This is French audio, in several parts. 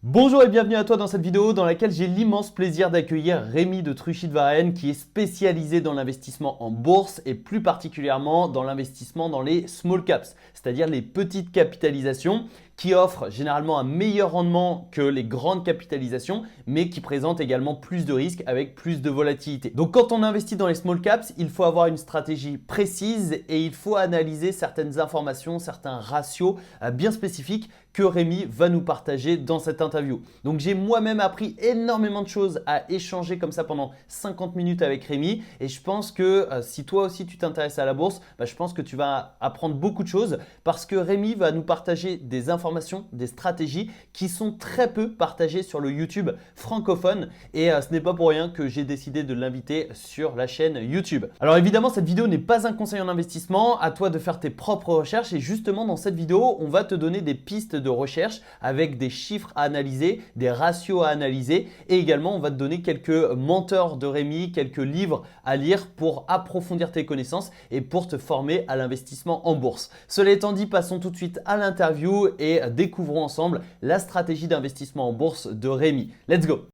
Bonjour et bienvenue à toi dans cette vidéo dans laquelle j'ai l'immense plaisir d'accueillir Rémi de Truchy de Varenne qui est spécialisé dans l'investissement en bourse et plus particulièrement dans l'investissement dans les small caps, c'est-à-dire les petites capitalisations qui offrent généralement un meilleur rendement que les grandes capitalisations mais qui présentent également plus de risques avec plus de volatilité. Donc quand on investit dans les small caps, il faut avoir une stratégie précise et il faut analyser certaines informations, certains ratios bien spécifiques que Rémi va nous partager dans cette interview. Donc j'ai moi-même appris énormément de choses à échanger comme ça pendant 50 minutes avec Rémi et je pense que si toi aussi tu t'intéresses à la bourse, je pense que tu vas apprendre beaucoup de choses parce que Rémi va nous partager des informations, des stratégies qui sont très peu partagées sur le YouTube francophone et ce n'est pas pour rien que j'ai décidé de l'inviter sur la chaîne YouTube. Alors évidemment cette vidéo n'est pas un conseil en investissement, à toi de faire tes propres recherches et justement dans cette vidéo on va te donner des pistes de recherche avec des chiffres à analyser, des ratios à analyser et également on va te donner quelques mentors de Rémi, quelques livres à lire pour approfondir tes connaissances et pour te former à l'investissement en bourse. Cela étant dit, passons tout de suite à l'interview et découvrons ensemble la stratégie d'investissement en bourse de Rémi. Let's go!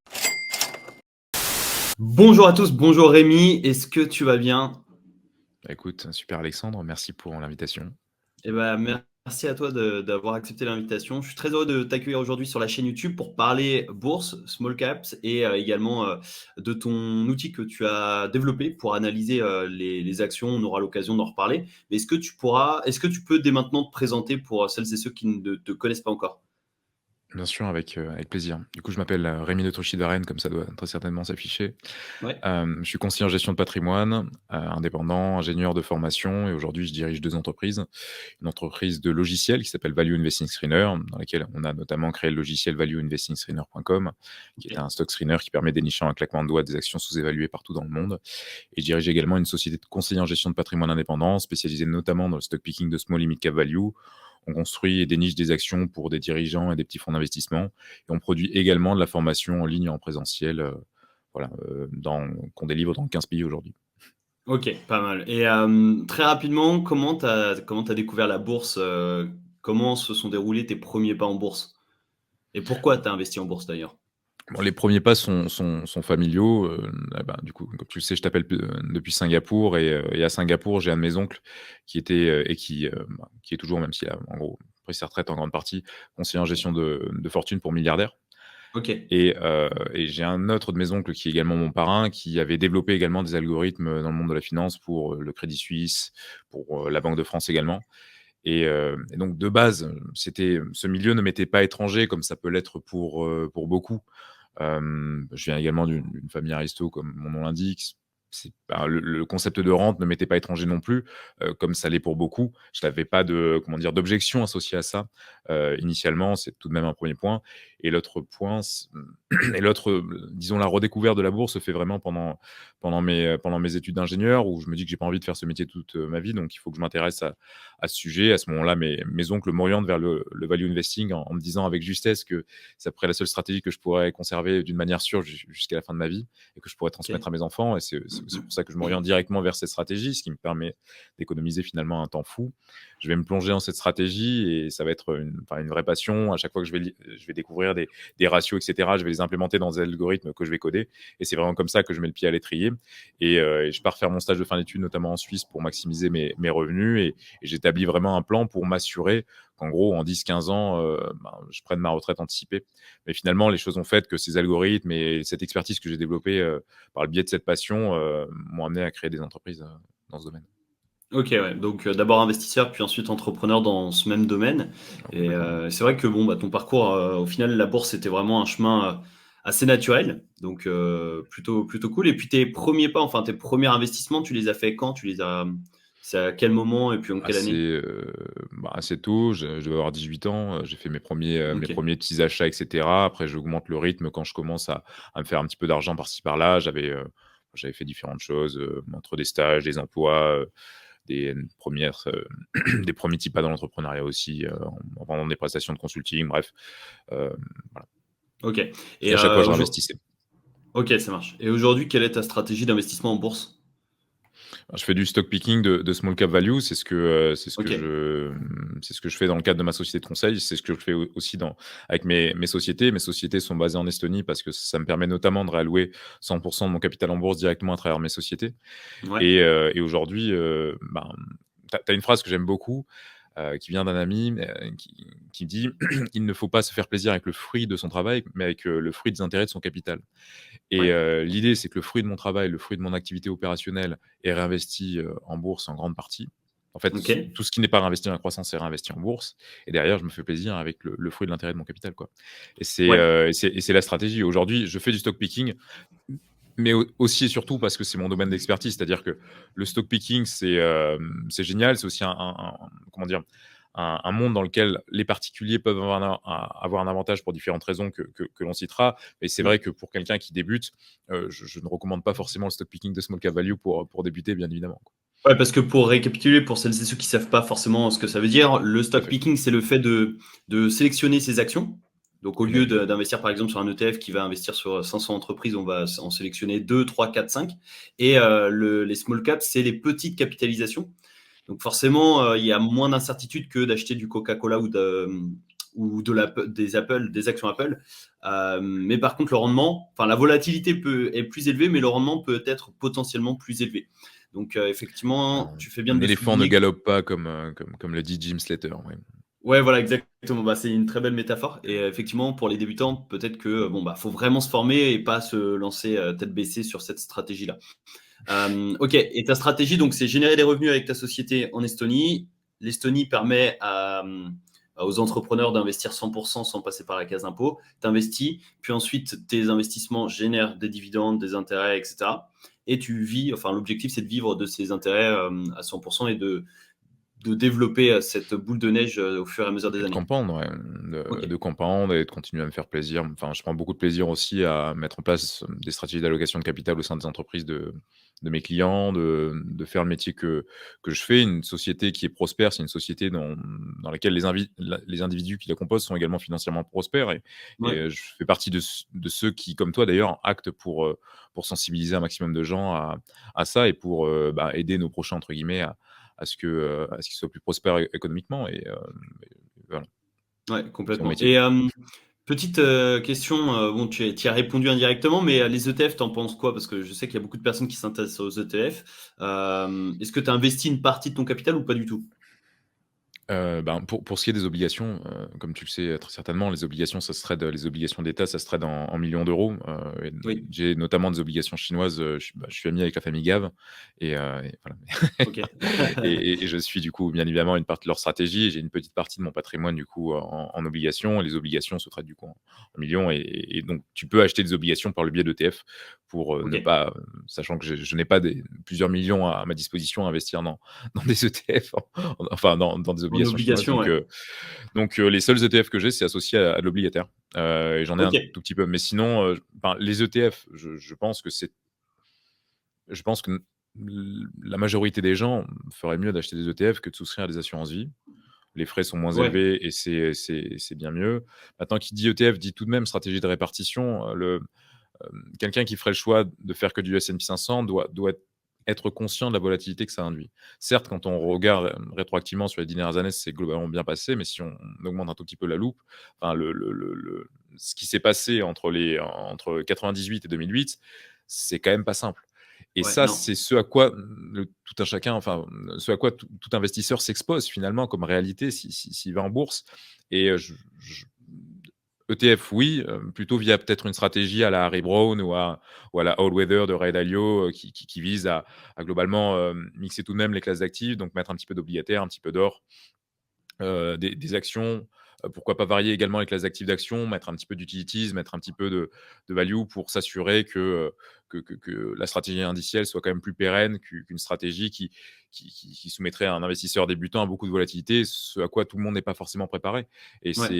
Bonjour à tous, bonjour Rémi, est-ce que tu vas bien? Écoute, super Alexandre, merci pour l'invitation. Eh ben, merci à toi d'avoir accepté l'invitation. Je suis très heureux de t'accueillir aujourd'hui sur la chaîne YouTube pour parler bourse, small caps et également de ton outil que tu as développé pour analyser les actions. On aura l'occasion d'en reparler. Mais est-ce que tu peux dès maintenant te présenter pour celles et ceux qui ne te connaissent pas encore? Bien sûr, avec plaisir. Du coup, je m'appelle Rémi de Truchy de Varenne, comme ça doit très certainement s'afficher. Ouais. Je suis conseiller en gestion de patrimoine, indépendant, ingénieur de formation et aujourd'hui, je dirige 2 entreprises. Une entreprise de logiciels qui s'appelle Value Investing Screener, dans laquelle on a notamment créé le logiciel valueinvestingscreener.com, qui est Ok. un stock screener qui permet d'énicher en un claquement de doigts des actions sous-évaluées partout dans le monde. Et je dirige également une société de conseiller en gestion de patrimoine indépendant, spécialisée notamment dans le stock picking de small et mid cap value. On construit et déniche des actions pour des dirigeants et des petits fonds d'investissement. Et on produit également de la formation en ligne, en présentiel, qu'on délivre dans 15 pays aujourd'hui. Ok, pas mal. Et très rapidement, comment t'as découvert la bourse? Comment se sont déroulés tes premiers pas en bourse? Et pourquoi tu as investi en bourse d'ailleurs? Bon, les premiers pas sont familiaux. Du coup, comme tu le sais, je t'appelle depuis Singapour et à Singapour, j'ai un de mes oncles qui était, qui est toujours, même s'il a en gros pris sa retraite en grande partie, conseiller en gestion de fortune pour milliardaires. Ok. Et j'ai un autre de mes oncles qui est également mon parrain, qui avait développé également des algorithmes dans le monde de la finance pour, le Crédit Suisse, pour, la Banque de France également. Et donc de base, ce milieu ne m'était pas étranger comme ça peut l'être pour beaucoup. Je viens également d'une famille aristo comme mon nom l'indique. Le concept de rente ne m'était pas étranger non plus, comme ça l'est pour beaucoup. Je n'avais pas d'objection associée à ça, initialement, c'est tout de même un premier point. Et l'autre point, disons la redécouverte de la bourse se fait vraiment pendant mes études d'ingénieur où je me dis que j'ai pas envie de faire ce métier toute, ma vie, donc il faut que je m'intéresse à ce sujet. À ce moment-là, mes oncles m'orientent vers le value investing en me disant avec justesse que c'est après la seule stratégie que je pourrais conserver d'une manière sûre jusqu'à la fin de ma vie et que je pourrais transmettre Ok. à mes enfants. Et c'est aussi pour ça que je m'oriente directement vers cette stratégie, ce qui me permet d'économiser finalement un temps fou. Je vais me plonger dans cette stratégie et ça va être une vraie passion. À chaque fois que je vais découvrir des ratios, etc., je vais les implémenter dans des algorithmes que je vais coder. Et c'est vraiment comme ça que je mets le pied à l'étrier. Et je pars faire mon stage de fin d'études, notamment en Suisse, pour maximiser mes revenus. Et j'établis vraiment un plan pour m'assurer qu'en gros, en 10-15 ans, je prenne ma retraite anticipée. Mais finalement, les choses ont fait que ces algorithmes et cette expertise que j'ai développée par le biais de cette passion m'ont amené à créer des entreprises dans ce domaine. OK, ouais, donc d'abord investisseur, puis ensuite entrepreneur dans ce même domaine et Complètement. c'est vrai que bon, ton parcours, au final, la bourse, c'était vraiment un chemin, assez naturel, donc plutôt cool et puis tes premiers pas, enfin tes premiers investissements, tu les as fait quand? C'est à quel moment et puis en quelle Assez, année? assez tôt, je devais avoir 18 ans, j'ai fait mes OK. premiers petits achats et cetera. Après j'augmente le rythme quand je commence à me faire un petit peu d'argent par-ci par-là. J'avais fait différentes choses, entre des stages, des emplois, des premières, des premiers petits pas dans l'entrepreneuriat aussi, en vendant des prestations de consulting, bref, heu, voilà. OK Et et à chaque fois je réinvestissais. OK, ça marche et aujourd'hui, quelle est ta stratégie d'investissement en bourse? Je fais du stock picking de small cap value, Ok, c'est ce que je fais dans le cadre de ma société de conseil, c'est ce que je fais aussi avec mes sociétés. Mes sociétés sont basées en Estonie parce que ça me permet notamment de réallouer 100 de mon capital en bourse directement à travers mes sociétés. ouais, Et aujourd'hui, tu as une phrase que j'aime beaucoup, qui vient d'un ami, qui dit: «Il ne faut pas se faire plaisir avec le fruit de son travail, mais avec, le fruit des intérêts de son capital». Et ouais, l'idée, c'est que le fruit de mon travail, le fruit de mon activité opérationnelle est réinvesti, en bourse en grande partie. En fait, ok, tout ce qui n'est pas réinvesti dans la croissance est réinvesti en bourse et derrière, je me fais plaisir avec le fruit de l'intérêt de mon capital, quoi. ouais, Et c'est la stratégie. Aujourd'hui, je fais du stock picking, mais aussi et surtout parce que c'est mon domaine d'expertise. C'est-à-dire que le stock picking, c'est génial. C'est aussi comment dire? Un monde dans lequel les particuliers peuvent avoir un avantage pour différentes raisons que l'on citera. Mais c'est mm. vrai que pour quelqu'un qui débute, je ne recommande pas forcément le stock picking de small cap value pour débuter, bien évidemment, quoi. Ouais, parce que pour récapituler, pour celles et ceux qui savent pas forcément ce que ça veut dire, le Tout à stock fait. picking, c'est le fait de sélectionner ses actions. Donc, au lieu Exactement. d'investir par exemple sur un ETF qui va investir sur 500 entreprises, on va en sélectionner 2, 3, 4, 5. Et les small caps, c'est les petites capitalisations. Donc, forcément, il y a moins d'incertitude que d'acheter du Coca-Cola des Apple, des actions Apple. Mais par contre, le rendement, enfin, la volatilité est plus élevée, mais le rendement peut être potentiellement plus élevé. Donc, effectivement, tu fais bien Un de le éléphant ne souligner. galope pas comme le dit Jim Slater, ouais. Ouais, voilà, exactement. Bah, c'est une très belle métaphore. Et effectivement, pour les débutants, peut-être que bon, bah, faut vraiment se former et pas se lancer tête baissée sur cette stratégie-là. Ok. Et ta stratégie, donc, c'est générer des revenus avec ta société en Estonie. L'Estonie permet aux entrepreneurs d'investir 100% sans passer par la case impôt. Tu investis, puis ensuite, tes investissements génèrent des dividendes, des intérêts, etc. Et tu vis, enfin, l'objectif, c'est de vivre de ces intérêts à 100% et de développer cette boule de neige au fur et à mesure des Et de années. campendre, ouais, Ok. de campendre et de continuer à me faire plaisir. Enfin, je prends beaucoup de plaisir aussi à mettre en place des stratégies d'allocation de capital au sein des entreprises de mes clients, de faire le métier que je fais. Une société qui est prospère, c'est une société dans laquelle les individus qui la composent sont également financièrement prospères. Ouais. Je fais partie de ceux qui, comme toi d'ailleurs, actent pour sensibiliser un maximum de gens à ça et pour aider nos prochains, entre guillemets, à ce qu'ils soient plus prospères économiquement. Voilà, Ouais, c'est mon complètement. métier. Et petite question, bon, tu y as répondu indirectement, mais les ETF, t'en penses quoi? Parce que je sais qu'il y a beaucoup de personnes qui s'intéressent aux ETF. Est-ce que tu as investi une partie de ton capital ou pas du tout? Pour ce qui est des obligations, comme tu le sais, très certainement, les obligations, ça se trade, les obligations d'État, ça se trade en millions d'euros. Et Oui, j'ai notamment des obligations chinoises, je suis ami avec la famille Gave et voilà. ok. Et je suis du coup, bien évidemment, une partie de leur stratégie et j'ai une petite partie de mon patrimoine du coup en obligations. Les obligations se traitent du coup en millions et donc tu peux acheter des obligations par le biais d'ETF pour, Ok. ne pas, sachant que je n'ai pas plusieurs millions à ma disposition à investir dans des ETF, enfin dans des En obligations chinoises. obligation, ouais. Les seuls ETF que j'ai, c'est associé à de l'obligataire. Et j'en ai Ok. un tout petit peu. Mais sinon, les ETF, je pense que la majorité des gens feraient mieux d'acheter des ETF que de souscrire à des assurances vie. Les frais sont moins Ouais, élevés et c'est bien mieux. Maintenant, qui dit ETF dit tout de même stratégie de répartition. Quelqu'un qui ferait le choix de faire que du S&P 500 doit être conscient de la volatilité que ça induit. Certes, quand on regarde rétroactivement sur les 10 dernières années, c'est globalement bien passé, mais si on augmente un tout petit peu la loupe, enfin, ce qui s'est passé entre 98 et 2008, c'est quand même pas simple. Et ouais, ça, non. c'est ce à quoi tout un chacun, enfin, ce à quoi tout investisseur s'expose finalement comme réalité s'il va en bourse. Et ETF, oui, plutôt via peut-être une stratégie à la Harry Brown ou à la All Weather de Ray Dalio, qui vise à globalement mixer tout de même les classes d'actifs, donc mettre un petit peu d'obligataire, un petit peu d'or, des actions, pourquoi pas varier également les classes d'actifs d'actions, mettre un petit peu d'utilities, mettre un petit peu de value pour s'assurer que la stratégie indicielle soit quand même plus pérenne qu'une stratégie qui soumettrait un investisseur débutant à beaucoup de volatilité, ce à quoi tout le monde n'est pas forcément préparé. Et Ouais.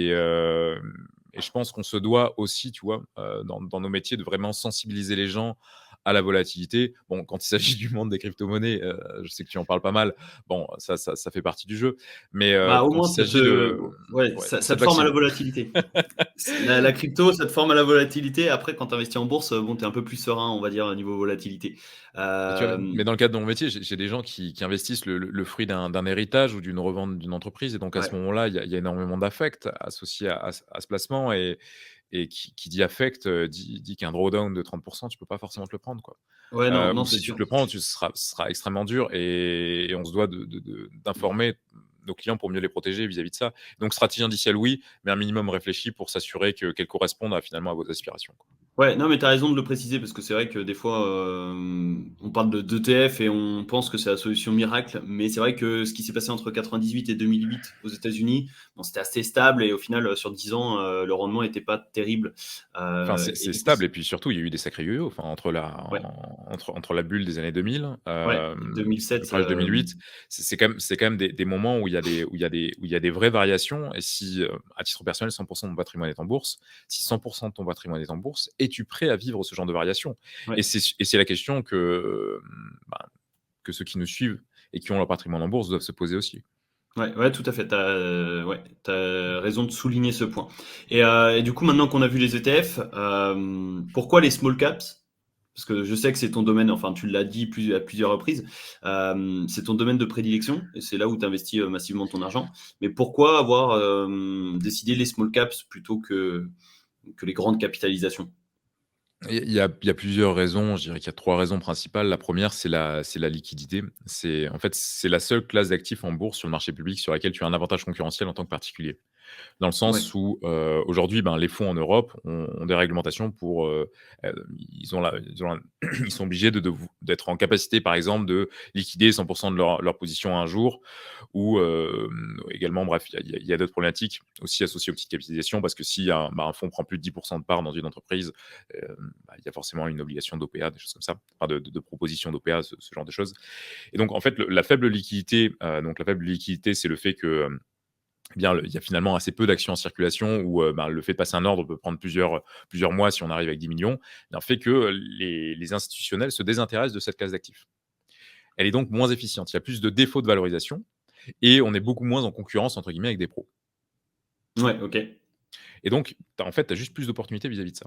et je pense qu'on se doit aussi, tu vois, dans nos métiers, de vraiment sensibiliser les gens à la volatilité. Bon, quand il s'agit du monde des crypto-monnaies, je sais que tu en parles pas mal. Bon, ça fait partie du jeu. Mais Bah, au quand moins, il s'agit de, ouais, ouais, ça ça te te forme à la vaccine. volatilité. La crypto, ça te forme à la volatilité. Après, quand tu investis en bourse, bon, tu es un peu plus serein, on va dire, au niveau volatilité. Et tu vois, Euh, mais dans le cadre de mon métier, j'ai des gens qui investissent le fruit d'un héritage ou d'une revente d'une entreprise. Et donc, à ouais. ce moment-là, il y a énormément d'affect associé à ce placement. Et qui dit affect dit qu'un drawdown de 30%, tu peux pas forcément te le prendre, quoi. Ouais, non, non, Ou c'est si tu sûr. te le prends, ce sera extrêmement dur et on se doit d'informer nos clients pour mieux les protéger vis-à-vis de ça. Donc, stratégie indicielle, oui, mais un minimum réfléchi pour s'assurer qu'elle corresponde finalement à vos aspirations, quoi. Ouais, non, mais tu as raison de le préciser parce que c'est vrai que des fois, on parle d'ETF et on pense que c'est la solution miracle. Mais c'est vrai que ce qui s'est passé entre 98 et 2008 aux États-Unis, bon, c'était assez stable et au final, sur 10 ans, le rendement n'était pas terrible. Enfin, Et c'est du coup, stable et puis surtout, il y a eu des sacrés yo-yo, enfin, ouais, entre la bulle des années 2000, ouais, le 2007, crash 2008. C'est quand même des moments où il y a des vraies variations. Et si, à titre personnel, 100% de ton patrimoine est en bourse, si 100% de ton patrimoine est en bourse, es-tu prêt à vivre ce genre de variations? ouais. Et c'est la question que ceux qui nous suivent et qui ont leur patrimoine en bourse doivent se poser aussi. Ouais, ouais, tout à fait. Ouais, t'as raison de souligner ce point. Et du coup, maintenant qu'on a vu les ETF, pourquoi les small caps? Parce que je sais que c'est ton domaine, enfin, tu l'as dit à plusieurs reprises, c'est ton domaine de prédilection et c'est là où tu investis massivement ton argent. Mais pourquoi avoir décidé les small caps plutôt que les grandes capitalisations? Il y a plusieurs raisons. Je dirais qu'il y a 3 raisons principales. La première, c'est la liquidité. En fait, c'est la seule classe d'actifs en bourse sur le marché public sur laquelle tu as un avantage concurrentiel en tant que particulier. Dans le Ouais, sens où, aujourd'hui, ben, les fonds en Europe ont des réglementations pour, ils sont obligés d'être en capacité, par exemple, de liquider 100% de leur position un jour ou, également, bref, il y a d'autres problématiques aussi associées aux petites capitalisations parce que si un fonds prend plus de 10% de part dans une entreprise, il y a forcément une obligation d'OPA, des choses comme ça, enfin de proposition d'OPA, ce genre de choses. Et donc, en fait, la faible liquidité, c'est le fait que, il y a finalement assez peu d'actions en circulation où le fait de passer un ordre peut prendre plusieurs mois si on arrive avec 10 millions, bien fait que les institutionnels se désintéressent de cette classe d'actifs. Elle est donc moins efficiente. Il y a plus de défauts de valorisation et on est beaucoup moins en concurrence entre guillemets avec des pros. ouais, ok. Et donc, en fait, tu as juste plus d'opportunités vis-à-vis de ça.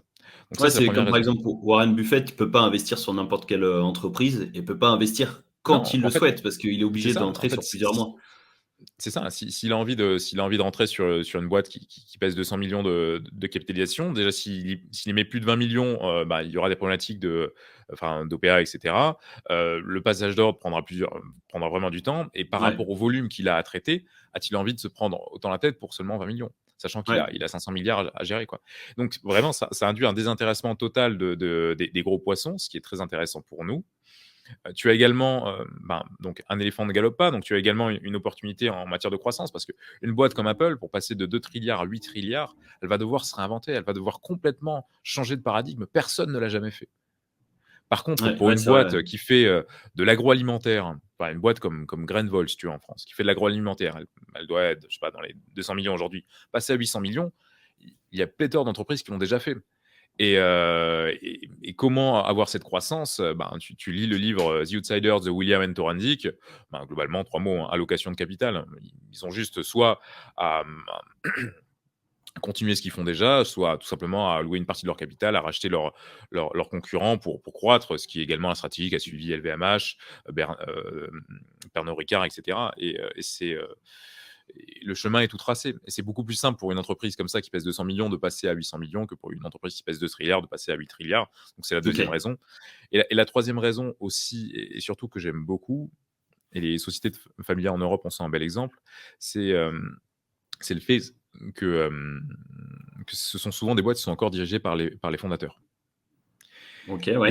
Donc ça, Ouais, c'est la c'est première comme par raison. exemple Warren Buffett, il peut pas investir sur n'importe quelle entreprise et peut pas investir quand Non, il le en fait, souhaite parce qu'il est c'est obligé ça. En d'entrer fait, sur plusieurs mois. c'est ça. S'il a envie de rentrer sur une boîte qui pèse 200 millions de capitalisation, déjà, s'il y met plus de 20 millions, il y aura des problématiques d'OPA, etc. Le passage d'ordre prendra vraiment du temps. Et par Ouais, rapport au volume qu'il a à traiter, a-t-il envie de se prendre autant la tête pour seulement 20 millions? Sachant qu'il ouais, a 500 milliards à gérer, quoi. Donc, vraiment, ça induit un désintéressement total des gros poissons, ce qui est très intéressant pour nous. Tu as également, donc un éléphant ne galope pas, donc tu as également une opportunité en matière de croissance parce qu'une boîte comme Apple, pour passer de 2 trilliards à 8 trilliards, elle va devoir se réinventer, elle va devoir complètement changer de paradigme. Personne ne l'a jamais fait. Par contre, ouais, pour ouais, une c'est vrai. boîte qui fait de l'agroalimentaire, enfin une boîte comme Grainvol, si tu veux, en France, qui fait de l'agroalimentaire, elle doit être, je sais pas, dans les 200 millions aujourd'hui, passer à 800 millions, il y a pléthore d'entreprises qui l'ont déjà fait. Et comment avoir cette croissance? Tu lis le livre The Outsiders de William N. Torandik. Globalement, 3 mots, hein, allocation de capital. Ils ont juste soit à continuer ce qu'ils font déjà, soit tout simplement à allouer une partie de leur capital, à racheter leurs concurrents pour croître, ce qui est également la stratégie qu'a suivi LVMH, Pernod Ricard, etc. Et le chemin est tout tracé. Et c'est beaucoup plus simple pour une entreprise comme ça qui pèse 200 millions de passer à 800 millions que pour une entreprise qui pèse 2 trilliards de passer à 8 trilliards. Donc c'est la Ok. deuxième raison. Et la troisième raison aussi, et surtout que j'aime beaucoup, et les sociétés familiales en Europe en sont un bel exemple, c'est c'est le fait que, que ce sont souvent des boîtes qui sont encore dirigées par les fondateurs. Ok, Et ouais.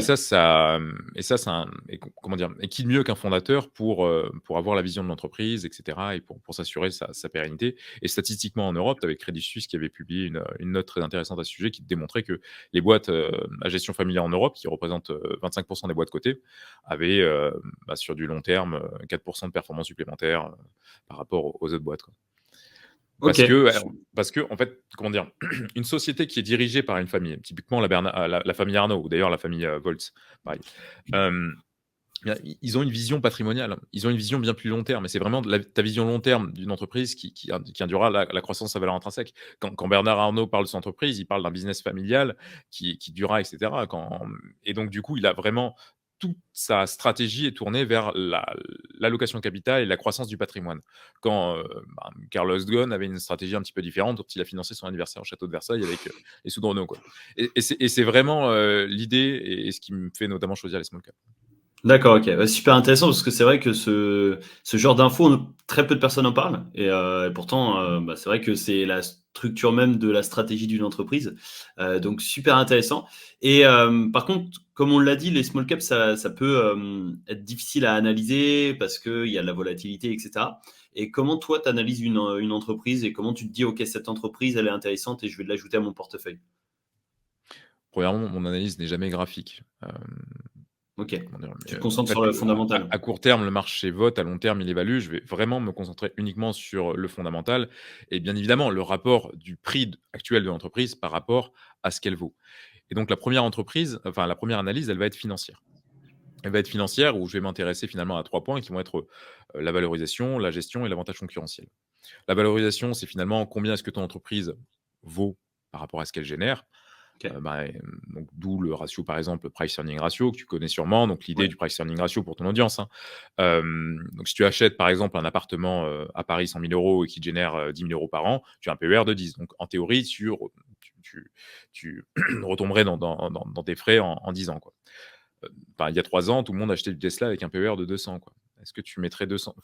comment dire? Et qui de mieux qu'un fondateur pour avoir la vision de l'entreprise, et cetera, et pour s'assurer sa pérennité. Et statistiquement en Europe, tu avais Crédit Suisse qui avait publié une note très intéressante à ce sujet qui démontrait que les boîtes à gestion familiale en Europe, qui représentent 25% des boîtes cotées, avaient sur du long terme 4% de performance supplémentaire par rapport aux autres boîtes, quoi. Ok. Parce que, en fait, comment dire, une société qui est dirigée par une famille, typiquement la famille Arnault, ou d'ailleurs la famille Volts, pareil. Bien, ils ont une vision patrimoniale, ils ont une vision bien plus long terme, et c'est vraiment ta vision long terme d'une entreprise qui induira la croissance à valeur intrinsèque. Quand Bernard Arnault parle de son entreprise, il parle d'un business familial qui durera, etc. Et donc, du coup, il a vraiment toute sa stratégie est tournée vers l'allocation de capital et la croissance du patrimoine. Carlos Ghosn avait une stratégie un petit peu différente, dont il a financé son anniversaire au château de Versailles avec les sous de Renault, quoi. Et c'est vraiment l'idée et ce qui me fait notamment choisir les small caps. D'accord, ok. Super intéressant parce que c'est vrai que ce genre d'infos, très peu de personnes en parlent. Et pourtant, c'est vrai que c'est la structure même de la stratégie d'une entreprise. Donc, super intéressant. Et par contre, comme on l'a dit, les small caps, ça peut être difficile à analyser parce qu'il y a de la volatilité, etc. Et comment toi, tu analyses une entreprise et comment tu te dis, OK, cette entreprise, elle est intéressante et je vais l'ajouter à mon portefeuille? Premièrement, mon analyse n'est jamais graphique. OK. Comment dire? Tu te En concentres fait, sur le fondamental. à court terme, le marché vote, à long terme, il évalue. Je vais vraiment me concentrer uniquement sur le fondamental et bien évidemment, le rapport du prix actuel de l'entreprise par rapport à ce qu'elle vaut. Et donc la première analyse, elle va être financière. Elle va être financière où je vais m'intéresser finalement à 3 points qui vont être, la valorisation, la gestion et l'avantage concurrentiel. La valorisation, c'est finalement combien est-ce que ton entreprise vaut par rapport à ce qu'elle génère. OK. Donc d'où le ratio, par exemple, price earning ratio que tu connais sûrement. Donc l'idée Ouais. du price earning ratio pour ton audience, hein. Donc si tu achètes, par exemple, un appartement, à Paris 100 000 € et qui te génère, 10 000 € par an, tu as un PER de 10. Donc en théorie, tu retomberais dans tes frais en 10 ans, quoi. Il y a 3 ans, tout le monde achetait du Tesla avec un PER de 200, quoi. Est-ce que tu mettrais 200,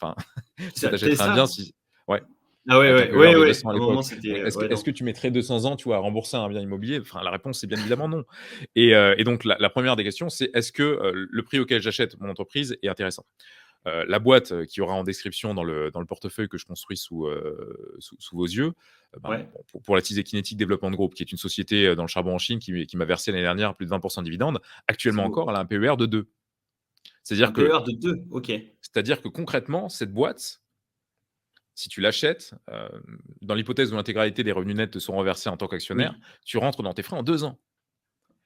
est-ce que tu achèterais un bien Tesla? si ouais, Ah ouais, avec un ouais, PER ouais, de ouais. 200 à À un moment, l'époque. c'était, Donc ouais, est-ce non. que tu mettrais 200 ans, tu vois, à rembourser un bien immobilier? La réponse, c'est bien évidemment non. Et donc la 1re des questions, c'est est-ce que, le prix auquel j'achète mon entreprise est intéressant? La boîte, qui aura en description dans le portefeuille que je construis sous vos yeux, Ouais. bon, pour l'attiser Kinetic Development Group, qui est une société, dans le charbon en Chine qui m'a versé l'année dernière plus de 20 de dividendes, C'est actuellement beau. encore, elle a un PER de 2. Un C'est-à-dire que PER de 2. OK. c'est-à-dire que concrètement, cette boîte, si tu l'achètes, dans l'hypothèse où l'intégralité des revenus nets te sont reversés en tant qu'actionnaire, Oui. tu rentres dans tes frais en 2 ans.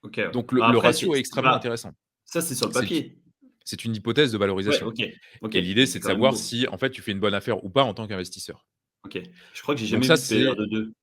OK, ouais. Donc Bah, le après, ratio est c'est extrêmement pas intéressant. ça, c'est sur le C'est papier. c'est une hypothèse de Ouais, valorisation OK. OK. et l'idée, Mais c'est c'est de quand même savoir beau. si, en fait, tu fais une bonne affaire ou pas en tant qu'investisseur. OK. Je crois que j'ai Donc jamais ça, vu de PER c'est de 2.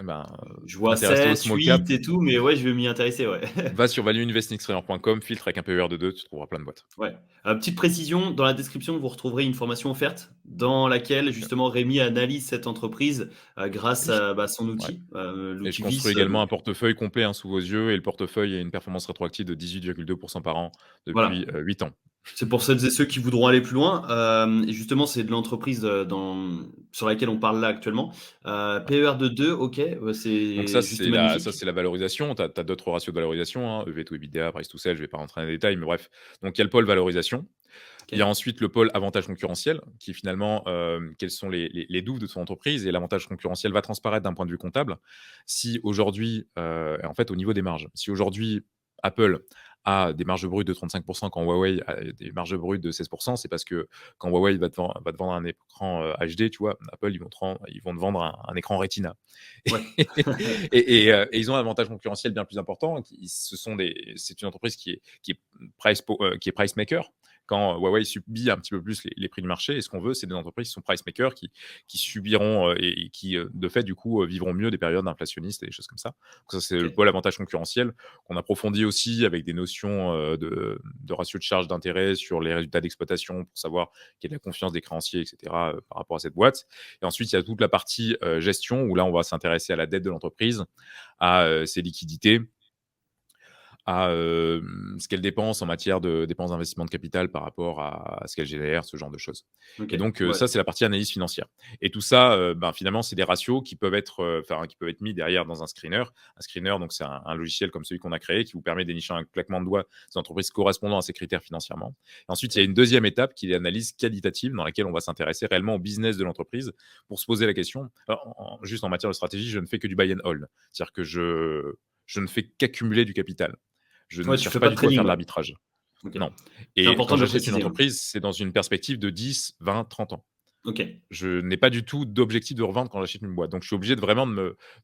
eh ben, Je vois intéresse-toi aux 7, small cap, 8 et tout, mais ouais, je vais m'y intéresser, ouais. va sur valueinvestingtrader.com, filtre avec un PER de 2, tu trouveras plein de boîtes. Ouais. Petite précision, dans la description, vous retrouverez une formation offerte dans laquelle justement Rémi analyse cette entreprise, grâce Oui, à, son ouais. outil, Et je l'outil construis VIS, également donc un portefeuille complet, hein, sous vos yeux, et le portefeuille a une performance rétroactive de 18,2% par an depuis, voilà. 8 ans. C'est pour celles et ceux qui voudront aller plus loin. Et justement, c'est de l'entreprise sur laquelle on parle là actuellement. Ouais. PER de 2, ok, Donc ça, c'est juste ça, magnifique. c'est la valorisation. Tu as d'autres ratios de valorisation, hein, EV to EBITDA, price to sell, je ne vais pas rentrer dans les détails, mais bref. Donc il y a le pôle valorisation. Il y a Ok. ensuite le pôle avantage concurrentiel, qui est finalement, quels sont les douves de ton entreprise, et l'avantage concurrentiel va transparaître d'un point de vue comptable. Si aujourd'hui, en fait, au niveau des marges, si aujourd'hui Apple a des marges brutes de 35% quand Huawei a des marges brutes de 16%, c'est parce que quand Huawei va te vendre un écran, HD, tu vois, Apple, ils vont te vendre un écran Retina. Ouais. Et ils ont un avantage concurrentiel bien plus important. C'est une entreprise qui est price maker. Quand Huawei subit un petit peu plus les prix du marché, et ce qu'on veut, c'est des entreprises qui sont price makers, qui subiront, et qui, de fait, du coup, vivront mieux des périodes inflationnistes et des choses comme ça. Donc ça, c'est le Ok. pôle avantage concurrentiel qu'on approfondit aussi avec des notions, de ratio de charge d'intérêt sur les résultats d'exploitation pour savoir qu'il y a de la confiance des créanciers, etc., par rapport à cette boîte. Et ensuite, il y a toute la partie gestion, où là, on va s'intéresser à la dette de l'entreprise, à ses liquidités, à ce qu'elle dépense en matière de dépenses d'investissement de capital par rapport à ce qu'elle génère, ce genre de choses. Ok. Et donc, Ouais. ça, c'est la partie analyse financière. Et tout ça, finalement, c'est des ratios qui peuvent être, qui peuvent être mis derrière dans un screener. Un screener, donc, c'est un logiciel comme celui qu'on a créé qui vous permet d'énicher un claquement de doigts des entreprises correspondant à ces critères financièrement. Et ensuite, il y a Ok. une deuxième étape qui est l'analyse qualitative, dans laquelle on va s'intéresser réellement au business de l'entreprise pour se poser la question. Alors, juste en matière de stratégie, je ne fais que du buy and hold. C'est-à-dire que je ne fais qu'accumuler du capital. Je ne Ouais, tu cherche fais pas pas de du tout à faire trading, de ouais. l'arbitrage. Ok. Non. C'est Et important quand de le j'achète une préciser, hein. entreprise, c'est dans une perspective de 10, 20, 30 ans. Ok. Je n'ai pas du tout d'objectif de revendre quand j'achète une boîte. Donc, je suis obligé de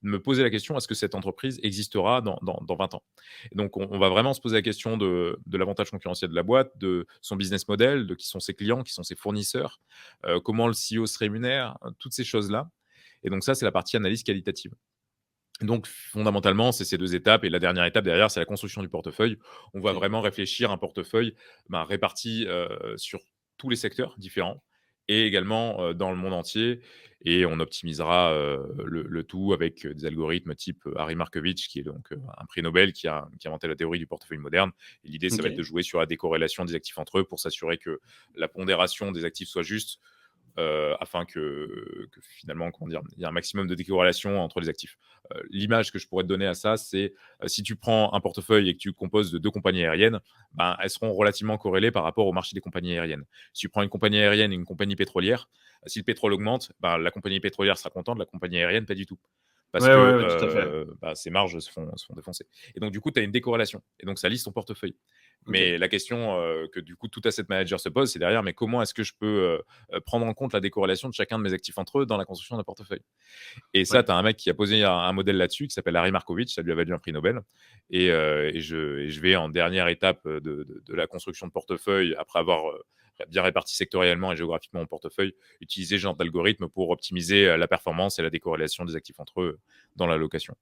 me poser la question, est-ce que cette entreprise existera dans 20 ans? Et donc, on va vraiment se poser la question de l'avantage concurrentiel de la boîte, de son business model, de qui sont ses clients, qui sont ses fournisseurs, comment le CEO se rémunère, toutes ces choses-là. Et donc, ça, c'est la partie analyse qualitative. Donc, fondamentalement, c'est ces 2 étapes et la dernière étape derrière, c'est la construction du portefeuille. On va Ok. vraiment réfléchir à un portefeuille, réparti, sur tous les secteurs différents et également, dans le monde entier et on optimisera, le tout avec, des algorithmes type, Harry Markovitch qui est donc, un prix Nobel qui a inventé la théorie du portefeuille moderne et l'idée, ça Ok. va être de jouer sur la décorrélation des actifs entre eux pour s'assurer que la pondération des actifs soit juste, afin que finalement, comment dire, il y a un maximum de décorrélation entre les actifs. L'image que je pourrais te donner à ça, c'est si tu prends un portefeuille et que tu le composes de 2 compagnies aériennes, elles seront relativement corrélées par rapport au marché des compagnies aériennes. Si tu prends une compagnie aérienne et une compagnie pétrolière, si le pétrole augmente, la compagnie pétrolière sera contente, la compagnie aérienne, pas du tout. Parce Ouais, ouais, que ouais, tout à fait. ses marges se font défoncer. Et donc, du coup, tu as une décorrélation. Et donc, ça lisse ton portefeuille. Ok. Mais la question que du coup tout asset manager se pose, c'est derrière, mais comment est-ce que je peux prendre en compte la décorrélation de chacun de mes actifs entre eux dans la construction d'un portefeuille? Et ça, Ouais. tu as un mec qui a posé un modèle là-dessus qui s'appelle Harry Markovitch, ça lui a valu un prix Nobel. Et je vais en dernière étape de la construction de portefeuille, après avoir bien réparti sectoriellement et géographiquement mon portefeuille, utiliser ce genre d'algorithme pour optimiser la performance et la décorrélation des actifs entre eux dans l'allocation.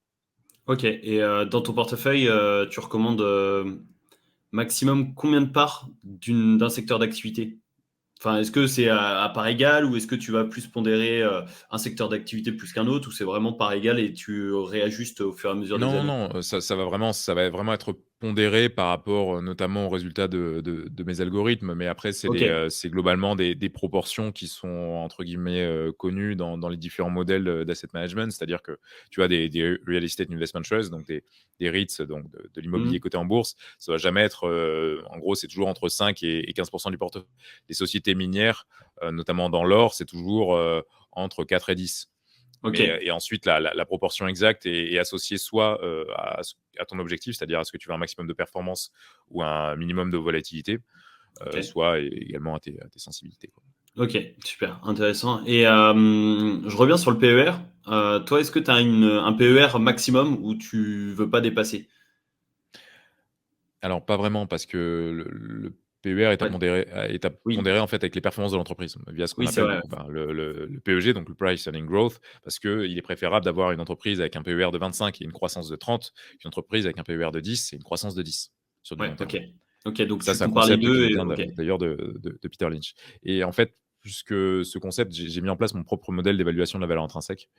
Ok. Et dans ton portefeuille, tu recommandes maximum combien de parts d'un secteur d'activité? Enfin, est-ce que c'est à part égale ou est-ce que tu vas plus pondérer un secteur d'activité plus qu'un autre ou c'est vraiment part égale et tu réajustes au fur et à mesure des Non, années? non, ça va vraiment être pondéré par rapport, notamment aux résultats de mes algorithmes. Mais après, Ok. c'est globalement des proportions qui sont entre guillemets, «connues» dans les différents modèles, d'asset management. C'est-à-dire que tu as des real estate investment trusts, donc des REITs, donc de l'immobilier Mhm. coté en bourse. Ça va jamais être, en gros, c'est toujours entre 5 et 15 du portefeuille. Les sociétés minières, notamment dans l'or, c'est toujours, entre 4 et 10. Ok. Et ensuite, la proportion exacte est associée soit à ton objectif, c'est-à-dire à ce que tu veux un maximum de performance ou un minimum de volatilité, Ok. soit également à tes sensibilités, quoi. Ok. Super. Intéressant. Et je reviens sur le PER. Toi, est-ce que tu as un PER maximum où tu veux pas dépasser? Alors, pas vraiment, parce que le PER est à Ouais. pondérer, Oui. en fait avec les performances de l'entreprise via ce qu'on Oui, c'est appelle vrai. donc, le PEG, donc le Price Earning Growth, parce qu'il est préférable d'avoir une entreprise avec un PER de 25 et une croissance de 30 qu'une entreprise avec un PER de 10 et une croissance de 10 sur du Ouais. long terme. Ok. Ok. Donc Ça, tu c'est un compares les concept deux qui et vient ok. d'ailleurs de Peter Lynch. Et en fait, puisque ce concept, j'ai mis en place mon propre modèle d'évaluation de la valeur intrinsèque,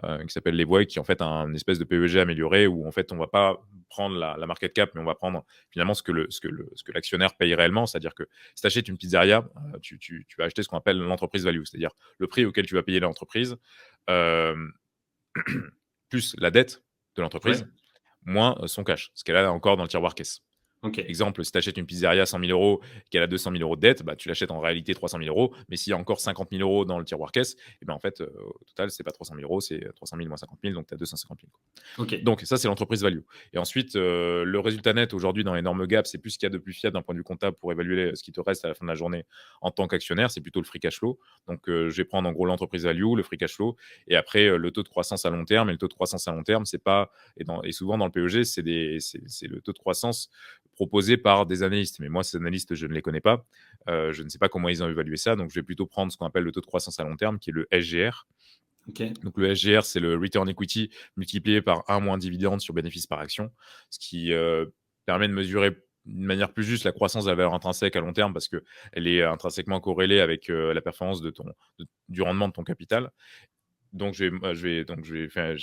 qui s'appelle l'EVOI, qui est en fait un espèce de PEG amélioré où en fait on va pas prendre la market cap, mais on va prendre finalement ce que l'actionnaire paye réellement. C'est-à-dire que si tu achètes une pizzeria, tu vas acheter ce qu'on appelle l'entreprise value, c'est-à-dire le prix auquel tu vas payer l'entreprise, euh, plus la dette de Ouais. l'entreprise, moins son cash, ce qu'elle a encore dans le tiroir caisse. Ok. Exemple, si tu achètes une pizzeria à 100 000 euros et qu'elle a 200 000 euros de dette, tu l'achètes en réalité 300 000 euros. Mais s'il y a encore 50 000 euros dans le tiroir caisse, et ben en fait, au total, c'est pas 300 000 euros, c'est 300 000 moins 50 000, donc tu as 250 000. Ok. Donc ça, c'est l'entreprise value. Et ensuite, le résultat net aujourd'hui dans les normes GAP, c'est plus ce qu'il y a de plus fiable d'un point de vue comptable pour évaluer ce qui te reste à la fin de la journée en tant qu'actionnaire, c'est plutôt le free cash flow. Donc je vais prendre en gros l'entreprise value, le free cash flow, et après le taux de croissance à long terme. Et le taux de croissance à long terme, c'est pas, et souvent dans le PEG, c'est le taux de croissance proposé par des analystes. Mais moi, ces analystes, je ne les connais pas. Je ne sais pas comment ils ont évalué ça. Donc je vais plutôt prendre ce qu'on appelle le taux de croissance à long terme, qui est le SGR. Ok. Donc le SGR, c'est le return equity multiplié par 1 moins dividende sur bénéfice par action, ce qui permet de mesurer d'une manière plus juste la croissance de la valeur intrinsèque à long terme parce qu'elle est intrinsèquement corrélée avec la performance du rendement de ton capital. Donc je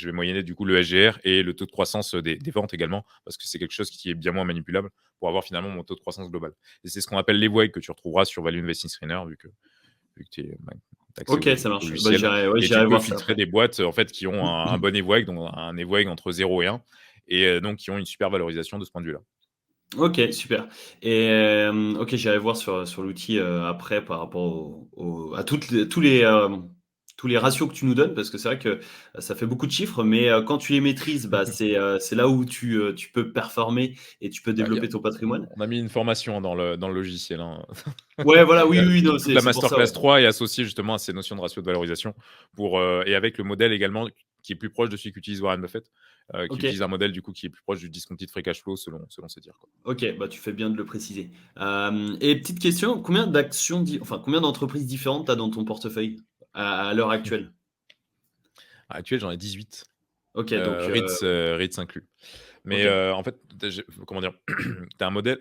vais moyenner du coup le SGR et le taux de croissance des ventes également parce que c'est quelque chose qui est bien moins manipulable pour avoir finalement mon taux de croissance global. Et c'est ce qu'on appelle l'EVOIC que tu retrouveras sur Value Investing Screener vu que tu as accès Ok, au ça marche. Bah, logiciel. ouais, Et tu j'irai peux voir ça filtrer après. des boîtes en fait, qui ont un bon EVOIC, donc un EVOIC entre 0 et 1, et donc qui ont une super valorisation de ce point de vue-là. Ok, super. Et ok, j'irai voir sur l'outil après par rapport à tous les tous les ratios que tu nous donnes, parce que c'est vrai que ça fait beaucoup de chiffres, mais quand tu les maîtrises, bah, c'est là où tu peux performer et tu peux Bah, développer ton patrimoine. on a mis une formation dans le logiciel, hein. Ouais, voilà, oui, oui, non, Toute la c'est pour ça, masterclass ouais. 3 est associée justement à ces notions de ratio de valorisation et avec le modèle également qui est plus proche de celui qu'utilise Warren Buffett, qui Ok, utilise un modèle du coup qui est plus proche du discounted free cash flow selon ses dires, quoi. ok, bah tu fais bien de le préciser. Et petite question, enfin combien d'entreprises différentes tu as dans ton portefeuille à l'heure actuelle? Actuel, j'en ai 18, Ok, donc REITs inclus. Mais, ok, en fait, comment dire? Tu as un modèle,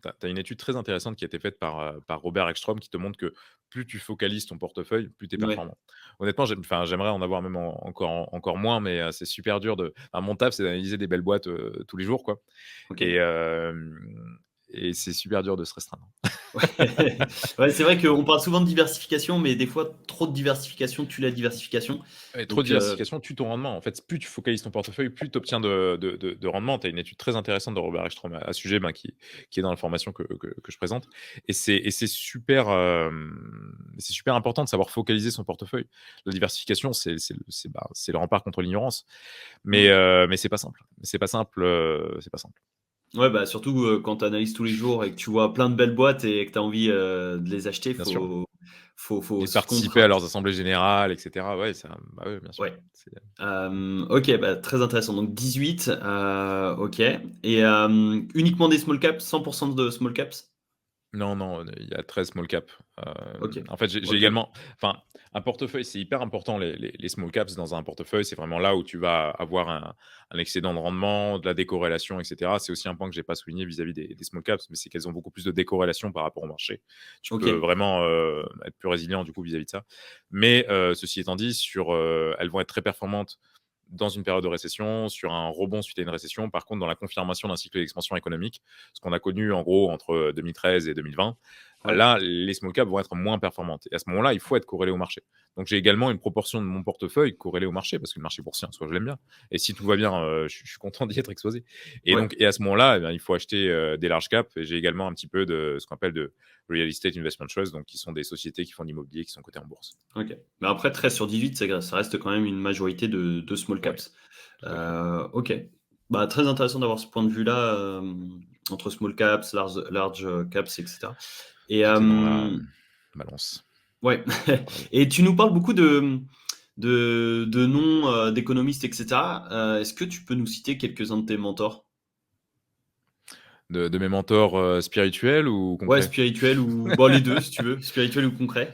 tu as une étude très intéressante qui a été faite par Robert Ekstrom qui te montre que plus tu focalises ton portefeuille, plus tu es ouais, performant. Honnêtement, j'aimerais en avoir même encore moins, mais, c'est super dur mon taf, c'est d'analyser des belles boîtes, tous les jours, quoi. ok. Et c'est super dur de se restreindre. Ouais, ouais, c'est vrai qu'on parle souvent de diversification, mais des fois, trop de diversification tue la diversification. Ouais, trop de Donc, diversification tue ton rendement. En fait, plus tu focalises ton portefeuille, plus tu obtiens de rendement. Tu as une étude très intéressante de Robert Ekstrom à ce sujet, qui est dans la formation que je présente. Et c'est super important de savoir focaliser son portefeuille. La diversification, c'est le rempart contre l'ignorance. Mais, mm. mais c'est pas simple. C'est pas simple. Ouais, bah surtout quand tu analyses tous les jours et que tu vois plein de belles boîtes et que tu as envie de les acheter, Bien sûr. faut Et de s'y participer à contraindre. leurs assemblées générales, etc. Ouais, bah ouais, bien sûr. Ouais. Ok, bah, très intéressant. Donc 18, ok. Et uniquement des small caps, 100% de small caps? Non, non, il y a 13 small cap. Ok, En fait, j'ai ok, également un portefeuille, c'est hyper important les small caps dans un portefeuille. C'est vraiment là où tu vas avoir un excédent de rendement, de la décorrélation et cetera. C'est aussi un point que j'ai pas souligné vis-à-vis des small caps, mais c'est qu'elles ont beaucoup plus de décorrélation par rapport au marché. Tu ok, peux vraiment, être plus résilient du coup vis-à-vis de ça. Mais, ceci étant dit, elles vont être très performantes dans une période de récession, sur un rebond suite à une récession. Par contre, dans la confirmation d'un cycle d'expansion économique, ce qu'on a connu en gros entre 2013 et 2020, ouais, là, les small caps vont être moins performantes. Et à ce moment-là, il faut être corrélé au marché. Donc, j'ai également une proportion de mon portefeuille corrélée au marché, parce que le marché boursier, en soi, je l'aime bien. Et si tout va bien, je suis content d'y être exposé. ouais. Et à ce moment-là, eh bien, il faut acheter des large caps. Et j'ai également un petit peu de ce qu'on appelle de real estate investment trust, donc qui sont des sociétés qui font de l'immobilier, qui sont cotées en bourse. Ok. Mais après, 13 sur 18, ça reste quand même une majorité de small Ouais, caps. tout à fait. Ok. Bah, très intéressant d'avoir ce point de vue-là entre small caps, large caps, etc. Et Tout est dans la balance. ouais. Voilà. Et tu nous parles beaucoup de noms d'économistes, etc. Est-ce que tu peux nous citer quelques-uns de tes mentors? De mes mentors, spirituels ou Ouais, concrets? spirituel ou bon, les deux, si tu veux, spirituel ou concret.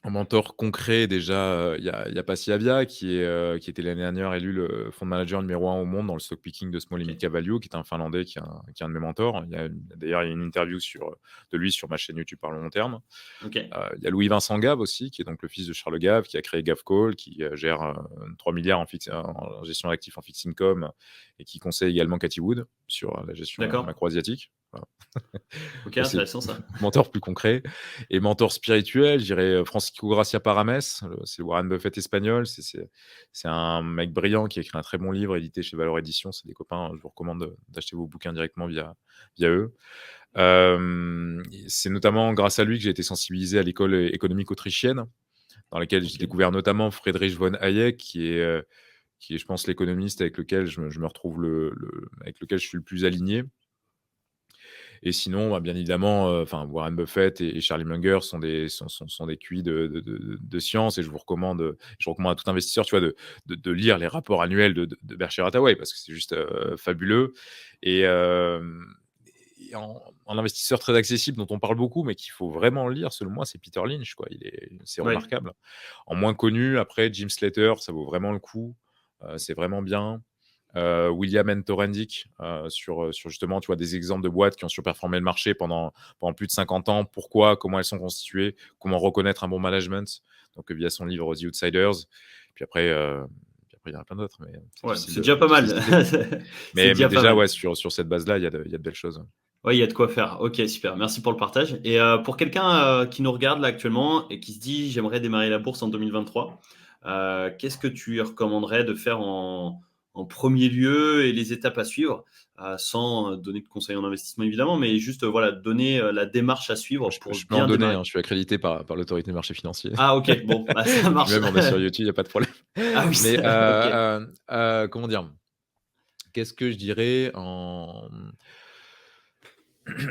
En mentor concret, déjà, il y a Passy Avia qui était l'année dernière élu le fonds manager numéro 1 au monde dans le stock picking de Small et Ok. Mid Cap Value, qui est un Finlandais qui est un de mes mentors. D'ailleurs, il y a une interview de lui sur ma chaîne YouTube Par le long terme. Ok. Il y a Louis-Vincent Gave aussi, qui est donc le fils de Charles Gave, qui a créé GaveCall, qui gère 3 milliards en gestion d'actifs en fixed income et qui conseille également Cathy Wood sur la gestion D'accord. macro-asiatique. Voilà. Ok, Ça, c'est intéressant ça. mentor plus concret. Et mentor spirituel, je dirais Francisco Gracia Parames, c'est le Warren Buffett espagnol. C'est un mec brillant qui a écrit un très bon livre édité chez Valeur Édition. C'est des copains, je vous recommande d'acheter vos bouquins directement via eux. C'est notamment grâce à lui que j'ai été sensibilisé à l'école économique autrichienne, dans laquelle j'ai Ok. découvert notamment Friedrich von Hayek, qui est, je pense, l'économiste avec lequel je me retrouve avec lequel je suis le plus aligné. Et sinon, bah, bien évidemment, Warren Buffett et Charlie Munger sont des QI de science, et je recommande à tout investisseur, tu vois, de lire les rapports annuels de Berkshire Hathaway, parce que c'est juste fabuleux. Et, en investisseur très accessible dont on parle beaucoup, mais qu'il faut vraiment lire, selon moi, c'est Peter Lynch, quoi. C'est Ouais. remarquable. En moins connu, après, Jim Slater, ça vaut vraiment le coup. C'est vraiment bien. William N. Torendik, sur justement, tu vois, des exemples de boîtes qui ont surperformé le marché pendant plus de 50 ans. Pourquoi, comment elles sont constituées, comment reconnaître un bon management. Donc, via son livre The Outsiders. Puis après, il y en a plein d'autres, mais c'est Ouais, difficile c'est déjà pas de les mal. citer. C'est Mais déjà pas déjà, mal. ouais, sur cette base-là, il y a de belles choses. Ouais, il y a de quoi faire. Ok, super. Merci pour le partage. Et pour quelqu'un qui nous regarde là actuellement et qui se dit j'aimerais démarrer la bourse en 2023, qu'est-ce que tu lui recommanderais de faire en premier lieu et les étapes à suivre? sans donner de conseils en investissement évidemment, mais juste voilà, donner la démarche à suivre Je, pour je peux en bien donner, démarrer. hein, je suis accrédité par l'autorité des marchés financiers. Ah ok, bon, bah, ça Puis marche. même, on est sur YouTube, il n'y a pas de problème. Ah oui, Mais ok. comment dire? Qu'est-ce que je dirais en...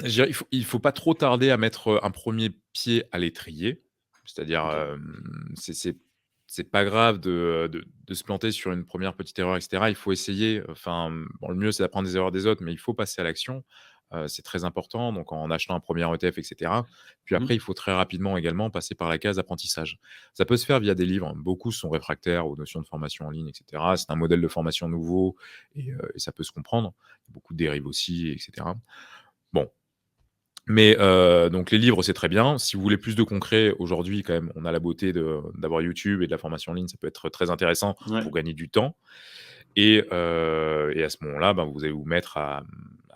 Je dirais, il faut pas trop tarder à mettre un premier pied à l'étrier. C'est-à-dire, Ok. c'est pas grave de se planter sur une première petite erreur, etc. Il faut essayer. Enfin, bon, le mieux, c'est d'apprendre des erreurs des autres, mais il faut passer à l'action. C'est très important, donc en achetant un premier ETF, etc. Puis après, il Mhm. faut très rapidement également passer par la case apprentissage. Ça peut se faire via des livres. Beaucoup sont réfractaires aux notions de formation en ligne, etc. C'est un modèle de formation nouveau et ça peut se comprendre. Il y a beaucoup de dérives aussi, etc. Bon, mais donc les livres, c'est très bien. Si vous voulez plus de concret, aujourd'hui, quand même, on a la beauté d'avoir YouTube et de la formation en ligne. Ça peut être très intéressant Ouais. pour gagner du temps. Et à ce moment-là, ben, vous allez vous mettre à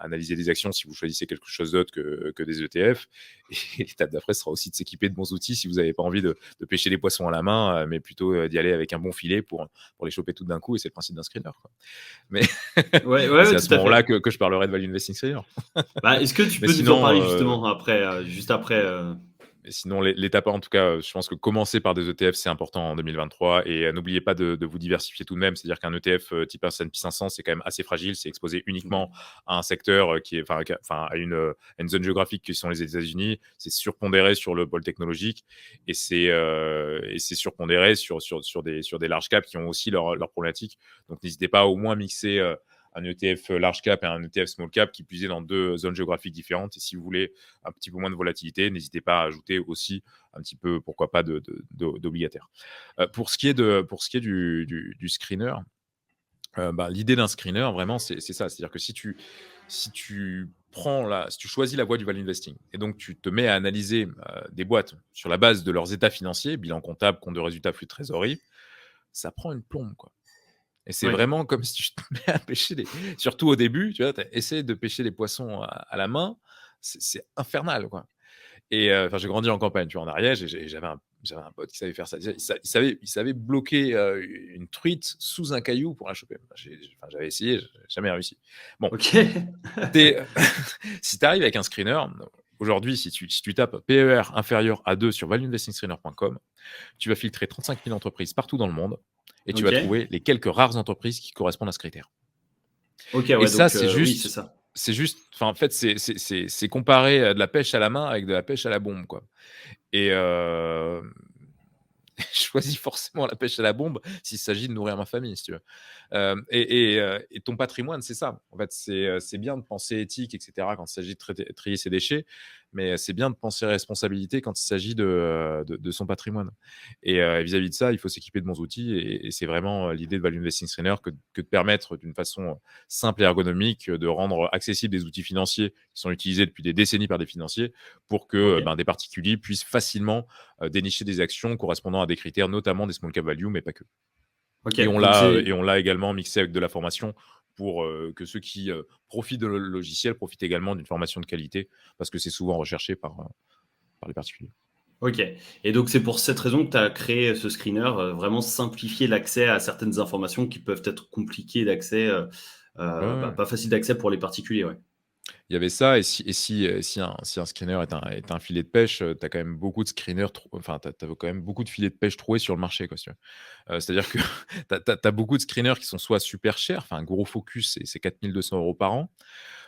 analyser des actions si vous choisissez quelque chose d'autre que des ETF. Et l'étape d'après sera aussi de s'équiper de bons outils si vous n'avez pas envie de pêcher les poissons à la main, mais plutôt d'y aller avec un bon filet pour les choper tout d'un coup. Et c'est le principe d'un screener, quoi. Mais, Ouais, ouais, mais ouais, c'est à tout ce à moment-là fait. que je parlerai de Value Investing Screener. Bah, est-ce que tu Mais peux nous en sinon, parler justement après, juste après Mais sinon, l'étape, en tout cas, je pense que commencer par des ETF, c'est important en 2023. Et n'oubliez pas de vous diversifier tout de même. C'est-à-dire qu'un ETF type S&P 500, c'est quand même assez fragile. C'est exposé Ok. uniquement à un secteur qui est, enfin, à une zone géographique qui sont les États-Unis. C'est surpondéré sur le pôle technologique et c'est surpondéré sur des large caps qui ont aussi leurs problématiques. Donc, n'hésitez pas à au moins mixer un ETF large cap et un ETF small cap qui puisent dans deux zones géographiques différentes. Et si vous voulez un petit peu moins de volatilité, n'hésitez pas à ajouter aussi un petit peu, pourquoi pas, d'obligataire. Pour ce qui est du screener, bah, l'idée d'un screener, vraiment, c'est ça. C'est-à-dire que si tu choisis la voie du value investing et donc tu te mets à analyser des boîtes sur la base de leurs états financiers, bilan comptable, compte de résultat, flux de trésorerie, ça prend une plombe, quoi. Et c'est Ouais. vraiment comme si tu te mets à pêcher surtout au début, tu vois, tu essaies de pêcher les poissons à la main, c'est infernal, quoi. Et enfin, j'ai grandi en campagne, tu vois, en Ariège, et j'avais un pote qui savait faire ça. Il savait bloquer une truite sous un caillou pour la choper. Enfin, j'avais essayé, j'ai jamais réussi. Bon, Ok. t'es- si tu arrives avec un screener, aujourd'hui, si tu tapes PER inférieur à 2 sur valueinvestingscreener.com, tu vas filtrer 35 000 entreprises partout dans le monde et tu vas Ok. trouver les quelques rares entreprises qui correspondent à ce critère. Ok, Et ouais, ça, donc c'est oui, c'est juste, ça. c'est juste, enfin, en fait, c'est comparer de la pêche à la main avec de la pêche à la bombe, quoi. Et je choisis forcément la pêche à la bombe s'il s'agit de nourrir ma famille, si tu veux. Et ton patrimoine, c'est ça. En fait, c'est bien de penser éthique, etc., quand il s'agit de trier ses déchets, mais c'est bien de penser responsabilité quand il s'agit de son patrimoine. Et vis-à-vis de ça, il faut s'équiper de bons outils. Et c'est vraiment l'idée de Value Investing Trainer que de permettre d'une façon simple et ergonomique de rendre accessibles des outils financiers qui sont utilisés depuis des décennies par des financiers pour que Ok. des particuliers puissent facilement dénicher des actions correspondant à des critères, notamment des small cap value, mais pas que. Et Ok. on Donc l'a c'est. et on l'a également mixé avec de la formation pour que ceux qui profitent de le logiciel profitent également d'une formation de qualité, parce que c'est souvent recherché par les particuliers. Ok. Et donc c'est pour cette raison que tu as créé ce screener, vraiment simplifier l'accès à certaines informations qui peuvent être compliquées d'accès, Ouais, bah, ouais. pas facile d'accès pour les particuliers, ouais. Il y avait ça, et si un screener est un filet de pêche, tu as quand même beaucoup de screeners, enfin, tu as quand même beaucoup de filets de pêche troués sur le marché, quoi, si tu veux. C'est-à-dire que tu as beaucoup de screeners qui sont soit super chers, enfin, un gros focus, c'est 4 200 € par an,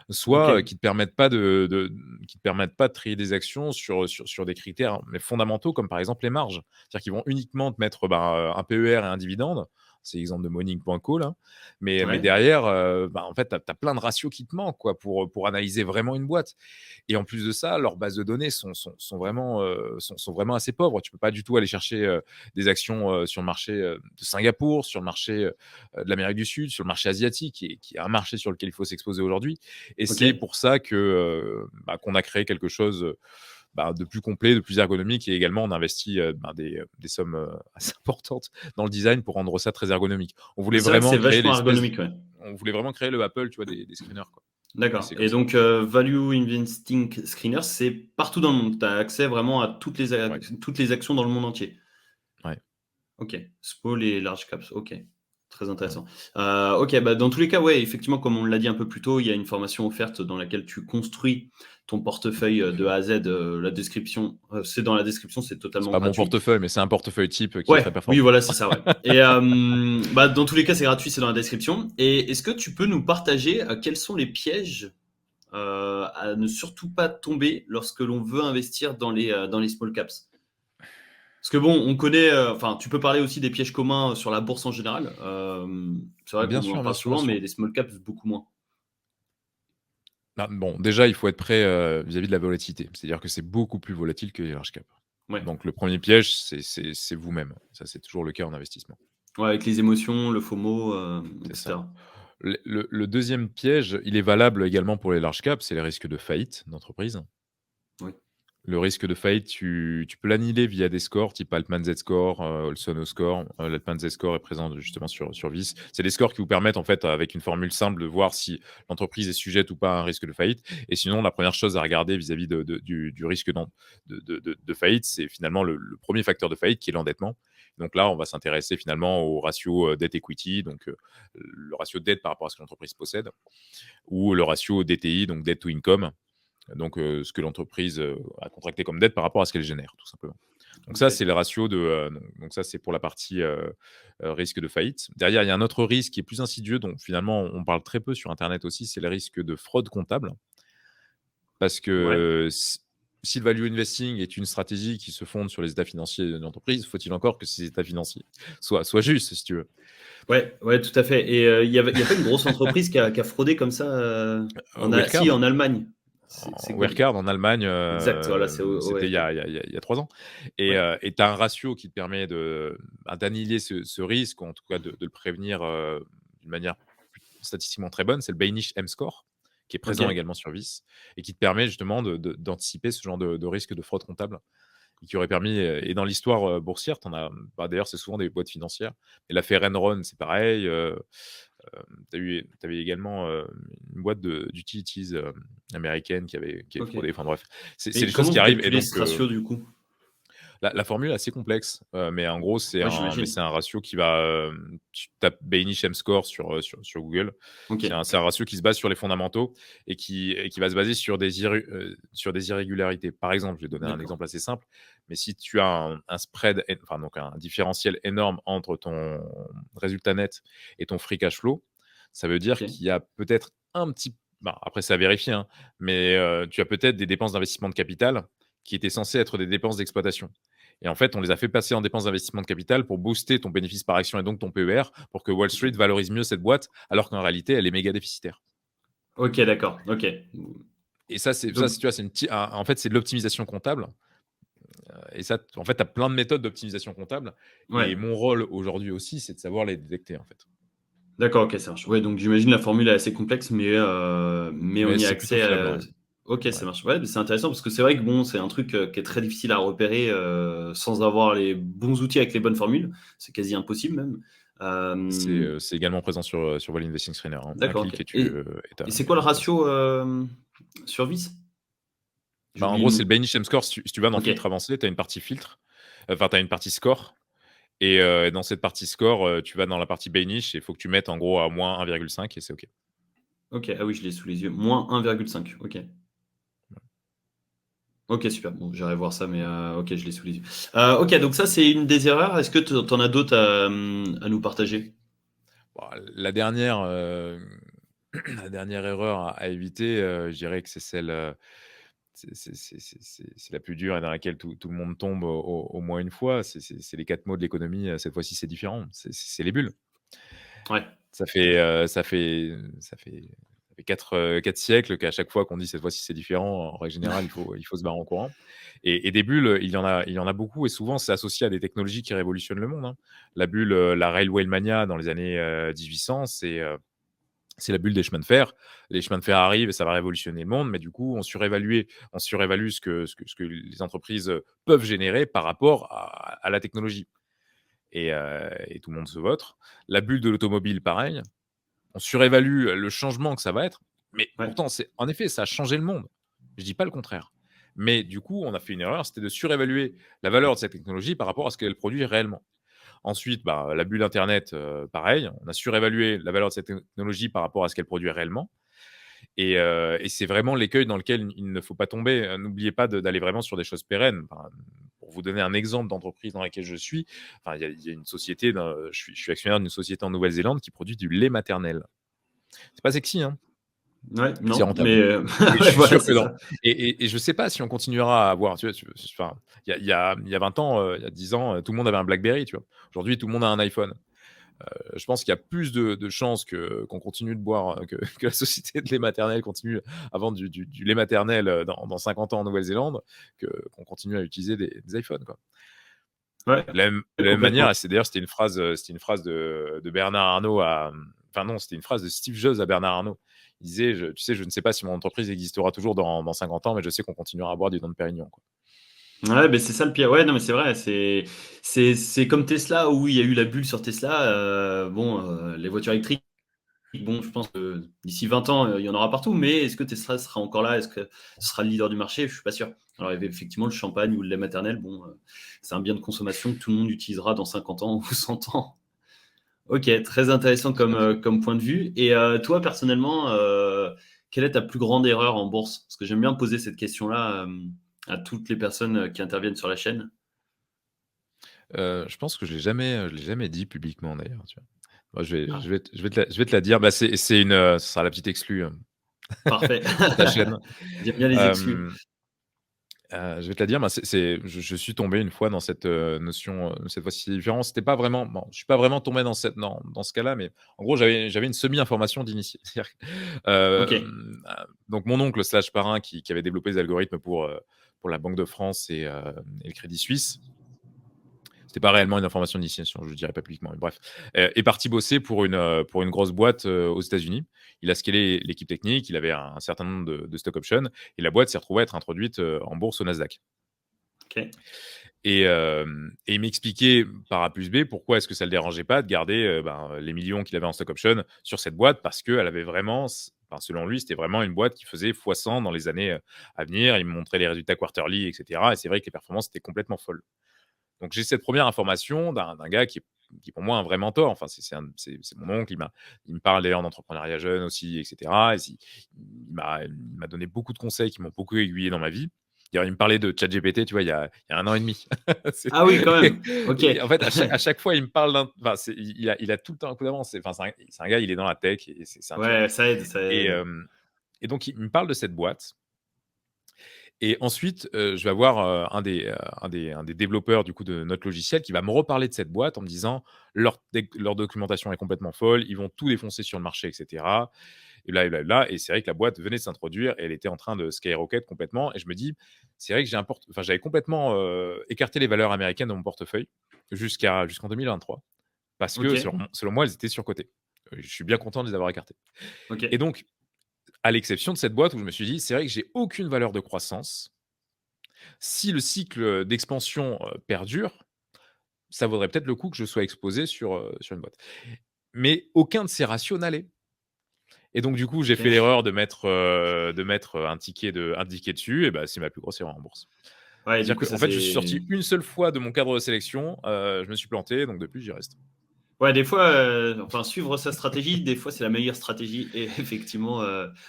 Ok. soit qui te permettent pas de trier des actions sur des critères mais fondamentaux, comme par exemple les marges. C'est-à-dire qu'ils vont uniquement te mettre un PER et un dividende. C'est l'exemple de Morning.co là. Mais Ouais. derrière, en fait, tu as plein de ratios qui te manquent, quoi, pour analyser vraiment une boîte. Et en plus de ça, leurs bases de données sont vraiment assez pauvres. Tu peux pas du tout aller chercher des actions sur le marché de Singapour, sur le marché de l'Amérique du Sud, sur le marché asiatique, qui est un marché sur lequel il faut s'exposer aujourd'hui. Et Ok. c'est pour ça qu'on a créé quelque chose de plus complet, de plus ergonomique, et également on investit des sommes assez importantes dans le design pour rendre ça très ergonomique. On voulait C'est vrai que vraiment c'est créer vachement l'espèce, ergonomique, ouais. on voulait vraiment créer le Apple, tu vois, des screeners, quoi. Et D'accord. c'est comme Et ça qu'on donc, l'a fait. Value Investing Screener, c'est partout dans le monde. Tu as accès vraiment à Ouais, toutes les actions dans le monde entier. ouais. Ok. Small et large caps. Ok. Très Voilà. intéressant. OK, bah, dans tous les cas, ouais, effectivement, comme on l'a dit un peu plus tôt, il y a une formation offerte dans laquelle tu construis ton portefeuille, de A à Z, la description, c'est dans la description, c'est C'est totalement pas mon gratuit. portefeuille, mais c'est un portefeuille type qui est très Ouais, oui, performant. voilà, c'est ça, ouais. Et bah, dans tous les cas, c'est gratuit, c'est dans la description. Et est-ce que tu peux nous partager, quels sont les pièges, à ne surtout pas tomber lorsque l'on veut investir dans les small caps? Parce que bon, on connaît, enfin, tu peux parler aussi des pièges communs sur la bourse en général. C'est vrai Bien qu'on en sûr, bien parle sûr, bien souvent, mais sûr. les small caps, beaucoup moins. Bah, bon, déjà, il faut être prêt, vis-à-vis de la volatilité. C'est-à-dire que c'est beaucoup plus volatile que les large cap. Ouais. Donc le premier piège, c'est vous-même. Ça, c'est toujours le cas en investissement. Ouais, avec les émotions, le FOMO, C'est ça. etc. Le 2e piège, il est valable également pour les large caps, c'est les risques de faillite d'entreprise. Oui. Le risque de faillite, tu peux l'annihiler via des scores type Altman Z-score, Olson score. L'Altman Z-score est présent justement sur Vice. C'est des scores qui vous permettent, en fait, avec une formule simple, de voir si l'entreprise est sujette ou pas à un risque de faillite. Et sinon, la première chose à regarder vis-à-vis du risque de faillite, c'est finalement le premier facteur de faillite qui est l'endettement. Donc là, on va s'intéresser finalement au ratio dette-equity, donc le ratio de dette par rapport à ce que l'entreprise possède, ou le ratio DTI, donc debt to income, donc ce que l'entreprise a contracté comme dette par rapport à ce qu'elle génère, tout simplement. Donc ça, OK. c'est le ratio de. Donc ça, c'est pour la partie risque de faillite. Derrière, il y a un autre risque qui est plus insidieux, dont finalement on parle très peu sur Internet aussi, c'est le risque de fraude comptable. Parce Ouais. que si le value investing est une stratégie qui se fonde sur les états financiers d'une entreprise, faut-il encore que ces états financiers soient justes, si tu veux. Ouais, ouais, tout à fait. Et il y a pas une grosse entreprise qui a fraudé comme ça, si, Wirecard, en Allemagne. C'est quoi? Wirecard en Allemagne, Exact, voilà, c'est c'était ORK. il y a 3 ans. Et Ouais. tu as un ratio qui te permet d'annihiler ce risque, ou en tout cas de le prévenir d'une manière statistiquement très bonne. C'est le Banish M-score, qui est présent OK. également sur Vice, et qui te permet justement d'anticiper ce genre de risque de fraude comptable, et qui aurait permis, et dans l'histoire boursière, t'en as, bah, d'ailleurs, c'est souvent des boîtes financières. Et l'affaire Enron, c'est pareil. Tu avais également une boîte d'utilities américaine qui avait OK. fraudé. Enfin bref, c'est Mais des choses comment qui vous arrivent. Et calculez donc, ce ratio du coup? la formule est assez complexe, mais en gros, Ouais, c'est j'imagine. un ratio qui va. Tu tapes Banish M-score sur Google. OK. C'est un ratio qui se base sur les fondamentaux, et qui va se baser sur des irrégularités. Par exemple, je vais donner un D'accord. exemple assez simple, mais si tu as un spread, enfin, donc un différentiel énorme entre ton résultat net et ton free cash flow, ça veut dire OK. qu'il y a peut-être un petit. Bah, après, c'est à vérifier, hein, mais tu as peut-être des dépenses d'investissement de capital qui étaient censées être des dépenses d'exploitation. Et en fait, on les a fait passer en dépenses d'investissement de capital pour booster ton bénéfice par action et donc ton PER, pour que Wall Street OK. valorise mieux cette boîte, alors qu'en réalité, elle est méga déficitaire. OK, d'accord. OK. Et ça, Donc tu vois, en fait, c'est de l'optimisation comptable. Et ça, en fait, tu as plein de méthodes d'optimisation comptable. Et ouais. mon rôle aujourd'hui aussi, c'est de savoir les détecter, en fait. D'accord, OK, ça marche. Ouais, donc j'imagine la formule est assez complexe, mais on Mais y a c'est plutôt accès, fiable, ouais. OK, Ouais. ça marche. Ouais, mais c'est intéressant parce que c'est vrai que bon, c'est un truc, qui est très difficile à repérer, sans avoir les bons outils avec les bonnes formules. C'est quasi impossible même. Hem, C'est également présent sur Vol Investing Screener, hein. Un d'accord, OK. clic Et c'est quoi le et t'as ça. ratio, sur Vice? J'ai Bah, en oublié gros, le c'est le nom. Banish M-score. Si tu vas dans filtre OK. avancé, tu as une partie filtre. Enfin, tu as une partie score. Et dans cette partie score, tu vas dans la partie Banish, et il faut que tu mettes en gros à moins 1,5, et c'est OK. OK. Ah oui, je l'ai sous les yeux. -1,5. OK. OK, super. Bon, j'irai voir ça, mais OK, je l'ai sous les yeux. OK, donc ça, c'est une des erreurs. Est-ce que tu en as d'autres à nous partager? Bon, la dernière, la dernière erreur à éviter, je dirais que c'est celle, c'est la plus dure, et dans laquelle tout le monde tombe au moins une fois. C'est les 4 mots de l'économie, cette fois-ci, c'est différent. C'est les bulles. Ouais, Ça fait 4 siècles qu'à chaque fois qu'on dit: «Cette fois-ci, c'est différent», en règle générale, il faut se barrer en courant. Et des bulles, il y en a beaucoup, et souvent, c'est associé à des technologies qui révolutionnent le monde, hein. La bulle, la Railway Mania dans les années 1800, c'est la bulle des chemins de fer. Les chemins de fer arrivent et ça va révolutionner le monde, mais du coup, on surévalue ce que les entreprises peuvent générer par rapport à la technologie, et tout le monde se vautre. La bulle de l'automobile, pareil. On surévalue le changement que ça va être, mais ouais. pourtant, en effet, ça a changé le monde. Je dis pas le contraire. Mais du coup, on a fait une erreur, c'était de surévaluer la valeur de cette technologie par rapport à ce qu'elle produit réellement. Ensuite, la bulle Internet, pareil, on a surévalué la valeur de cette technologie par rapport à ce qu'elle produit réellement. Et c'est vraiment l'écueil dans lequel il ne faut pas tomber. N'oubliez pas d'aller vraiment sur des choses pérennes. Enfin, pour vous donner un exemple d'entreprise dans laquelle je suis, enfin, il y a une société, je suis actionnaire d'une société en Nouvelle-Zélande qui produit du lait maternel. C'est pas sexy, hein, Ouais, mais c'est non, rentable. mais Et je ouais, suis voilà, sûr que c'est non. ça. Et je sais pas si on continuera à avoir, tu vois, enfin, il y a 20 ans, il y a 10 ans, tout le monde avait un BlackBerry, tu vois. Aujourd'hui, tout le monde a un iPhone. Je pense qu'il y a plus de chances qu'on continue de boire, que la société de lait maternel continue à vendre du lait maternel dans 50 ans en Nouvelle-Zélande, qu'on continue à utiliser des iPhones, quoi. Ouais, De la même complètement. manière, et d'ailleurs, c'était une phrase de Bernard Arnault enfin non, c'était une phrase de Steve Jobs à Bernard Arnault. Il disait, tu sais, je ne sais pas si mon entreprise existera toujours dans 50 ans, mais je sais qu'on continuera à boire du Dom Pérignon, quoi. Ouais, mais c'est ça le pire. Ouais, non, mais c'est vrai, c'est comme Tesla où il y a eu la bulle sur Tesla. Bon, les voitures électriques, bon, je pense que d'ici 20 ans, il y en aura partout, mais est-ce que Tesla sera encore là? Est-ce que ce sera le leader du marché? Je suis pas sûr. Alors, il y avait effectivement le champagne ou le lait maternel. Bon, c'est un bien de consommation que tout le monde utilisera dans 50 ans ou 100 ans. Ok, très intéressant Tout à fait. comme point de vue. Et toi, personnellement, quelle est ta plus grande erreur en bourse? Parce que j'aime bien poser cette question-là à toutes les personnes qui interviennent sur la chaîne. Je pense que je l'ai jamais dit publiquement d'ailleurs, tu vois? Moi, Ah, je vais te la dire. Ce sera la petite exclue, parfait. sur ta chaîne. J'aime bien les exclus. Hem, je vais te la dire, je suis tombé une fois dans cette, notion, cette fois-ci c'est différent. C'était pas vraiment bon, je suis pas vraiment tombé dans ce cas-là, mais en gros, j'avais une semi-information d'initié. C'est-à-dire que, Ok, donc mon oncle slash parrain qui avait développé des algorithmes pour la Banque de France et le Crédit Suisse. C'était pas réellement une information d'initiation, je le dirais pas publiquement, mais bref, est parti bosser pour une grosse boîte, aux États-Unis. Il a scalé l'équipe technique, il avait un certain nombre de stock options et la boîte s'est retrouvée à être introduite, en bourse au Nasdaq. ok, Et il m'expliquait par A plus B pourquoi est-ce que ça le dérangeait pas de garder, les millions qu'il avait en stock option sur cette boîte parce qu'elle avait vraiment enfin, selon lui, c'était vraiment une boîte qui faisait x100 dans les années, à venir. Il me montrait les résultats quarterly et cetera, et c'est vrai que les performances étaient complètement folles. Donc j'ai cette première information d'un gars qui est pour moi un vrai mentor. Enfin, c'est mon oncle. Il me parle d'ailleurs d'entrepreneuriat jeune aussi, etc. Il m'a donné beaucoup de conseils qui m'ont beaucoup aiguillé dans ma vie. D'ailleurs, il me parlait de ChatGPT, tu vois, il y a 1 an et demi. ah oui, quand même. Ok. Et en fait, à chaque fois, il me parle enfin, il a tout le temps un coup d'avance. Enfin, c'est un gars, il est dans la tech et c'est un tueur. Ouais, ça aide, ça Et, aide. euh, et donc, il me parle de cette boîte. Et ensuite, je vais avoir, un des développeurs du coup de notre logiciel qui va me reparler de cette boîte en me disant: «Leur documentation est complètement folle, ils vont tout défoncer sur le marché et cetera» et blablabla. Et c'est vrai que la boîte venait de s'introduire et elle était en train de skyrocket complètement et je me dis: «C'est vrai que j'avais complètement, écarté les valeurs américaines de mon portefeuille jusqu'en 2023 parce Ok, que selon moi, elles étaient surcotées». Je suis bien content de les avoir écartées. ok. Et donc, à l'exception de cette boîte où je me suis dit: «C'est vrai que j'ai aucune valeur de croissance. Si le cycle d'expansion, perdure, ça vaudrait peut-être le coup que je sois exposé sur une boîte». Mais aucun de ces ratios n'allait. Et donc du coup, j'ai fait Ok. l'erreur de mettre un ticket dessus et bah, c'est ma plus grosse erreur en bourse. Ouais, du C'est-à-dire coup, qu'en ça fait, je suis c'est. sorti une seule fois de mon cadre de sélection, je me suis planté, donc depuis, j'y reste. Ouais, des fois, enfin, suivre sa stratégie, des fois, c'est la meilleure stratégie. Et effectivement,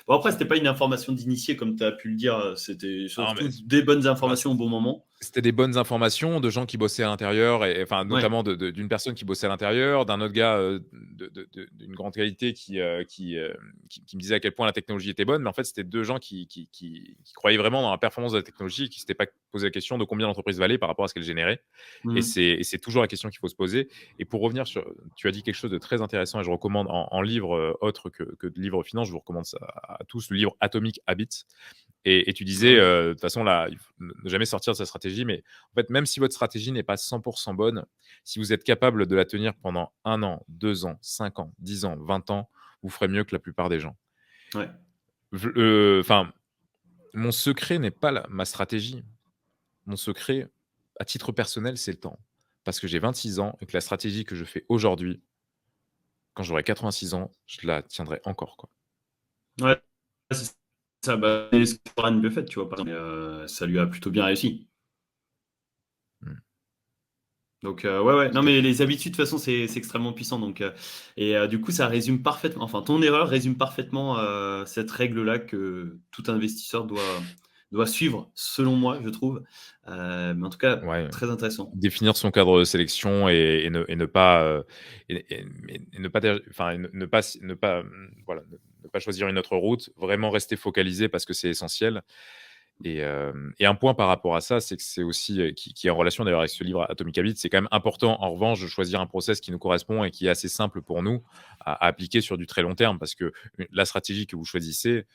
bon, après, c'était pas une information d'initié, comme tu as pu le dire. C'était Non, mais surtout des bonnes enfin, informations au bon moment. c'était des bonnes informations de gens qui bossaient à l'intérieur et enfin, Ouais. notamment d'une personne qui bossait à l'intérieur, d'un autre gars, d'une grande qualité qui me disait à quel point la technologie était bonne. Mais en fait, c'était 2 gens qui croyaient vraiment dans la performance de la technologie et qui s'étaient pas posé la question de combien l'entreprise valait par rapport à ce qu'elle générait. Et Mhm. c'est toujours la question qu'il faut se poser. Et pour revenir sur tu as dit quelque chose de très intéressant et je recommande en livre, autre que de livre finance, je vous recommande ça à tous, le livre Atomic Habits. Et tu Ah disais, oui. de toute façon, là, il faut ne jamais sortir de sa stratégie. Mais en fait, même si votre stratégie n'est pas 100% bonne, si vous êtes capable de la tenir pendant 1 an, 2 ans, 5 ans, 10 ans, 20 ans, vous ferez mieux que la plupart des gens. Ouais. Enfin, mon secret n'est pas ma stratégie. Mon secret, à titre personnel, c'est le temps. Parce que j'ai 26 ans et que la stratégie que je fais aujourd'hui, quand j'aurai 86 ans, je la tiendrai encore, quoi. Ouais, c'est ça. Bah, c'est ce que fait Warren Buffett, tu vois, par exemple. Ça lui a plutôt bien réussi. Mm. Donc, ouais, non, Tout à mais fait. les habitudes, de toute façon, c'est extrêmement puissant. Donc, du coup, ça résume parfaitement, enfin, ton erreur résume parfaitement cette règle-là que tout investisseur doit suivre, selon moi, je trouve. Mais en tout cas, Ouais, très intéressant. définir son cadre de sélection et ne pas, et ne pas dé enfin, et ne pas, voilà, ne pas choisir une autre route, vraiment rester focalisé parce que c'est essentiel. Et un point par rapport à ça, c'est que c'est aussi, qui est en relation d'ailleurs avec ce livre Atomic Habits, c'est quand même important en revanche de choisir un process qui nous correspond et qui est assez simple pour nous à appliquer sur du très long terme parce que la stratégie que vous choisissez,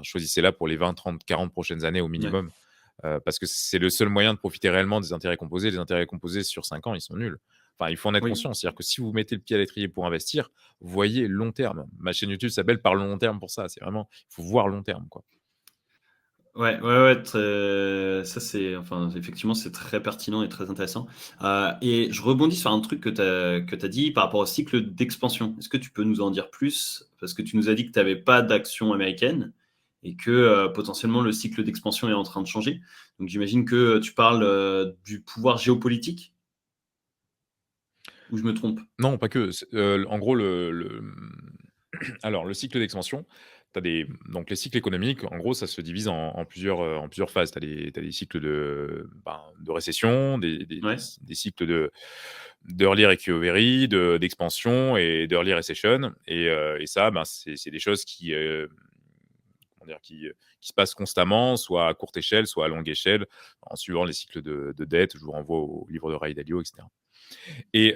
choisissez-la pour les 20, 30, 40 prochaines années au Ouais. minimum, parce que c'est le seul moyen de profiter réellement des intérêts composés. Les intérêts composés sur 5 ans, ils sont nuls. Enfin, il faut en être Oui. conscient. C'est-à-dire que si vous mettez le pied à l'étrier pour investir, voyez long terme. Ma chaîne YouTube s'appelle Parle long terme pour ça. C'est vraiment, il faut voir long terme, quoi. Ouais, ouais, ouais, ça c'est, enfin, effectivement, c'est très pertinent et très intéressant. Et je rebondis sur un truc que tu as dit par rapport au cycle d'expansion. Est-ce que tu peux nous en dire plus? Parce que tu nous as dit que tu n'avais pas d'action américaine et que potentiellement le cycle d'expansion est en train de changer. Donc j'imagine que tu parles du pouvoir géopolitique, ou je me trompe? Non, pas que. En gros, alors, le cycle d'expansion, donc les cycles économiques, en gros, ça se divise en plusieurs phases. Tu as des cycles de récession, Ouais, des cycles d'early recovery, d'expansion et d'early recession. Et ça, c'est des choses comment dire, qui se passent constamment, soit à courte échelle, soit à longue échelle, en suivant les cycles de dette. Je vous renvoie au livre de Ray Dalio, etc. Et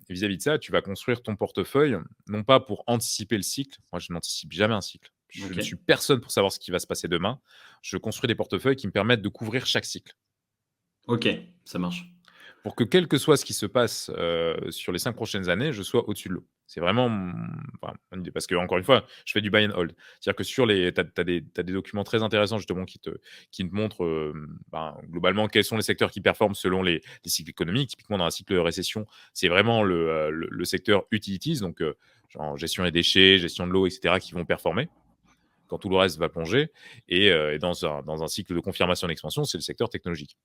vis-à-vis de ça, tu vas construire ton portefeuille, non pas pour anticiper le cycle. Moi, je n'anticipe jamais un cycle. Je ok, ne suis personne pour savoir ce qui va se passer demain. Je construis des portefeuilles qui me permettent de couvrir chaque cycle. ok, ça marche. Pour que quel que soit ce qui se passe sur les 5 prochaines années, je sois au-dessus de l'eau. C'est vraiment mon idée. Parce que, encore une fois, je fais du buy and hold. C'est-à-dire que t'as des documents très intéressants justement qui te montrent globalement quels sont les secteurs qui performent selon les cycles économiques. Typiquement, dans un cycle de récession, c'est vraiment le secteur utilities, donc genre gestion des déchets, gestion de l'eau, etc., qui vont performer quand tout le reste va plonger. Et dans un cycle de confirmation d'expansion, c'est le secteur technologique.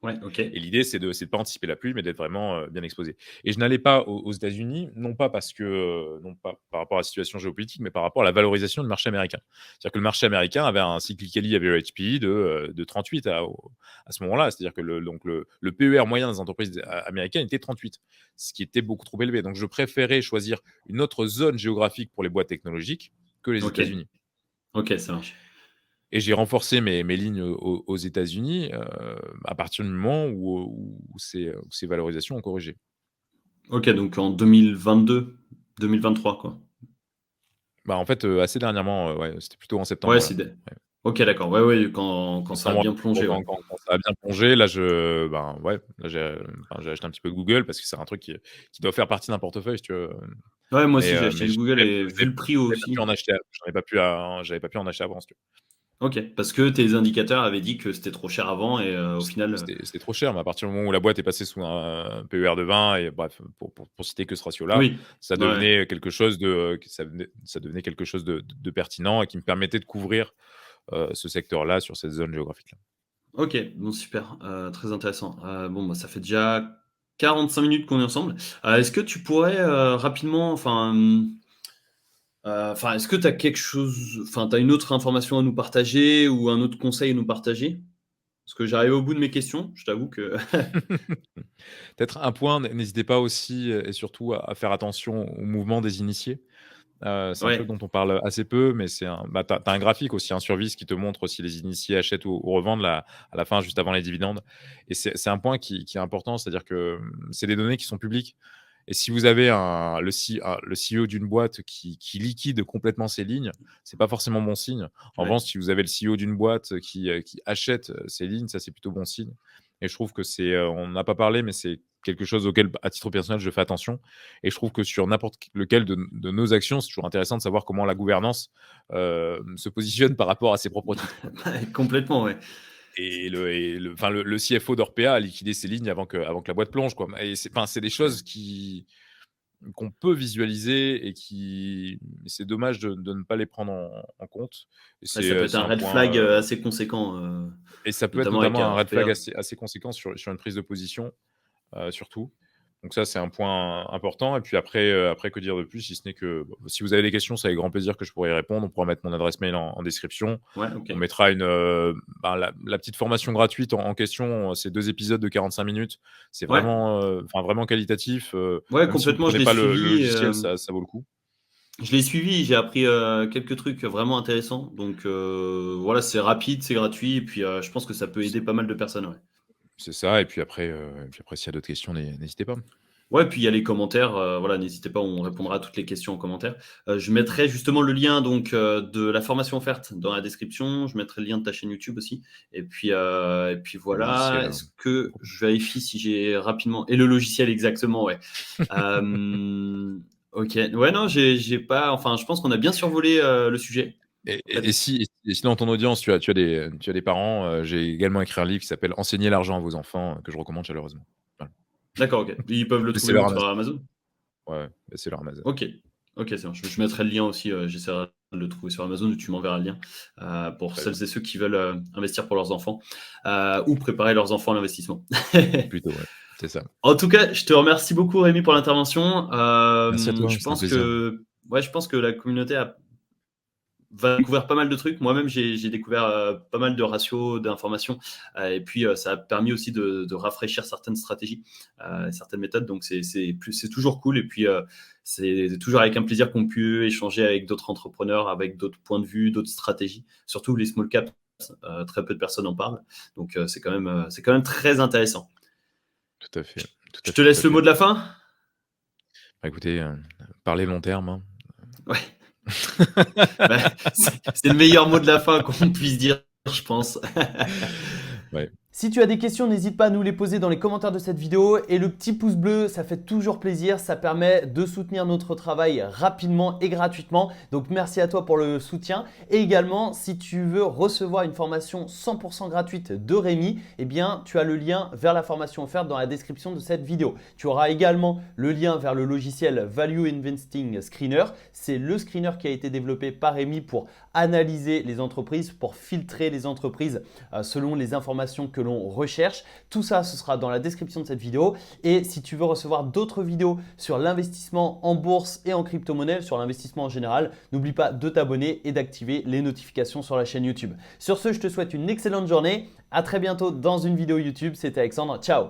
Ouais, ok, Et l'idée, c'est de pas anticiper la pluie, mais d'être vraiment bien exposé. Et je n'allais pas aux États-Unis, non pas parce que, non pas par rapport à la situation géopolitique, mais par rapport à la valorisation du marché américain. C'est-à-dire que le marché américain avait un cyclically average PE de 38 à ce moment-là. C'est-à-dire que le PER moyen des entreprises américaines était 38, ce qui était beaucoup trop élevé. Donc, je préférais choisir une autre zone géographique pour les boîtes technologiques que les ok, États-Unis. ok, ça marche. Et j'ai renforcé mes lignes aux États-Unis à partir du moment où ces valorisations ont corrigé. Ok, donc en 2022, 2023, quoi. En fait, assez dernièrement, ouais, c'était plutôt en septembre, Ouais, voilà. Ouais. ok, d'accord. Ouais, ouais, quand ça a Septembre, bien plongé, ouais. quand ça a bien plongé, là, ouais, là, j'ai acheté un petit peu de Google parce que c'est un truc qui doit faire partie d'un portefeuille, si tu veux. Ouais, moi Mais, aussi, j'ai acheté mais du Google et vu le prix j'avais pas pu aussi. en acheter, j'avais pas pu en acheter avant, si tu veux. Ok, parce que tes indicateurs avaient dit que c'était trop cher avant et au final, C'était trop cher, mais à partir du moment où la boîte est passée sous un PER de 20, et bref, pour citer que ce ratio-là, oui, ça ouais. devenait quelque chose ça devenait quelque chose de pertinent et qui me permettait de couvrir ce secteur-là sur cette zone géographique-là. Ok, bon, super, très intéressant. Bon, bah, ça fait déjà 45 minutes qu'on est ensemble. Est-ce que tu pourrais rapidement, enfin, est-ce que tu as quelque chose, enfin, tu as une autre information à nous partager ou un autre conseil à nous partager? Parce que j'arrive au bout de mes questions, je t'avoue que Peut-être un point, n'hésitez pas aussi et surtout à faire attention au mouvement des initiés. C'est un truc ouais, dont on parle assez peu, mais tu as un graphique aussi, un sur Vice qui te montre si les initiés achètent ou revendent à la fin, juste avant les dividendes. Et c'est un point qui est important, c'est-à-dire que c'est des données qui sont publiques. Et si vous avez le CEO d'une boîte qui liquide complètement ses lignes, c'est pas forcément bon signe. En ouais. revanche, si vous avez le CEO d'une boîte qui achète ses lignes, ça c'est plutôt bon signe. Et je trouve que on n'a pas parlé, mais c'est quelque chose auquel, à titre personnel, je fais attention. Et je trouve que sur n'importe lequel de nos actions, c'est toujours intéressant de savoir comment la gouvernance se positionne par rapport à ses propres titres, quoi. Complètement, ouais. Enfin, le CFO d'Orpea a liquidé ses lignes avant que la boîte plonge, quoi. Et c'est des choses qu'on peut visualiser c'est dommage de ne pas les prendre en compte. Et Ouais, ça peut être c'est un un red point, flag, assez conséquent, et ça peut être notamment avec notamment un red flag Orpea. assez conséquent sur une prise de position. surtout. Donc ça, c'est un point important. Et puis après, que dire de plus, si ce n'est que si vous avez des questions, c'est avec grand plaisir que je pourrai y répondre. On pourra mettre mon adresse mail en description. Ouais, ok. On mettra la petite formation gratuite en question. C'est 2 épisodes de 45 minutes. C'est Ouais, vraiment qualitatif. ouais, Même si vous complètement, je prenez l'ai pas le suivi. logiciel, ça vaut le coup. Je l'ai suivi, j'ai appris quelques trucs vraiment intéressants. Donc voilà, c'est rapide, c'est gratuit, et puis je pense que ça peut aider pas mal de personnes. Ouais. C'est ça. Et puis après, s'il y a d'autres questions, n'hésitez pas. Ouais, puis il y a les commentaires, voilà, n'hésitez pas, on répondra à toutes les questions en commentaire. Je mettrai justement le lien donc de la formation offerte dans la description. Je mettrai le lien de ta chaîne YouTube aussi. Et puis Le voilà. logiciel, Est-ce que je vérifie si j'ai rapidement et le logiciel exactement, ouais. Ok, ouais, non, j'ai pas. Enfin, je pense qu'on a bien survolé le sujet. Et, En fait, et, et si, et si dans ton audience, tu as des parents, j'ai également écrit un livre qui s'appelle Enseigner l'argent à vos enfants, que je recommande chaleureusement. Voilà. d'accord, ok. Ils peuvent le trouver Laissez-leur où sur Amazon. Amazon? Ouais, laissez-leur Amazon. Ok, ok, c'est bon. Je mettrai le lien aussi. J'essaierai de le trouver sur Amazon ou tu m'enverras le lien pour Très celles bien. et ceux qui veulent investir pour leurs enfants ou préparer leurs enfants à l'investissement. Plutôt, ouais. C'est ça. En tout cas, je te remercie beaucoup Rémi pour l'intervention. Merci à toi, Je c'était un pense plaisir. que, ouais, je pense que la communauté va découvrir pas mal de trucs. Moi-même, j'ai découvert pas mal de ratios, d'informations. Et puis, ça a permis aussi de rafraîchir certaines stratégies, certaines méthodes. Donc, c'est toujours cool. Et puis, c'est toujours avec un plaisir qu'on peut échanger avec d'autres entrepreneurs, avec d'autres points de vue, d'autres stratégies. Surtout les small caps, très peu de personnes en parlent. Donc, c'est quand même très intéressant. Tout à fait. Tout Je à te fait, tout laisse à le fait. mot de la fin. Bah, écoutez, parlez long terme, hein. Ouais. Bah, c'est le meilleur mot de la fin qu'on puisse dire, je pense. Ouais. Si tu as des questions, n'hésite pas à nous les poser dans les commentaires de cette vidéo et le petit pouce bleu, ça fait toujours plaisir, ça permet de soutenir notre travail rapidement et gratuitement. Donc merci à toi pour le soutien et également si tu veux recevoir une formation 100% gratuite de Rémi, eh bien tu as le lien vers la formation offerte dans la description de cette vidéo. Tu auras également le lien vers le logiciel Value Investing Screener. C'est le screener qui a été développé par Rémi pour analyser les entreprises, pour filtrer les entreprises selon les informations que l'on recherche. Tout ça, ce sera dans la description de cette vidéo. Et si tu veux recevoir d'autres vidéos sur l'investissement en bourse et en crypto-monnaie, sur l'investissement en général, n'oublie pas de t'abonner et d'activer les notifications sur la chaîne YouTube. Sur ce, je te souhaite une excellente journée. À très bientôt dans une vidéo YouTube. C'était Alexandre. Ciao!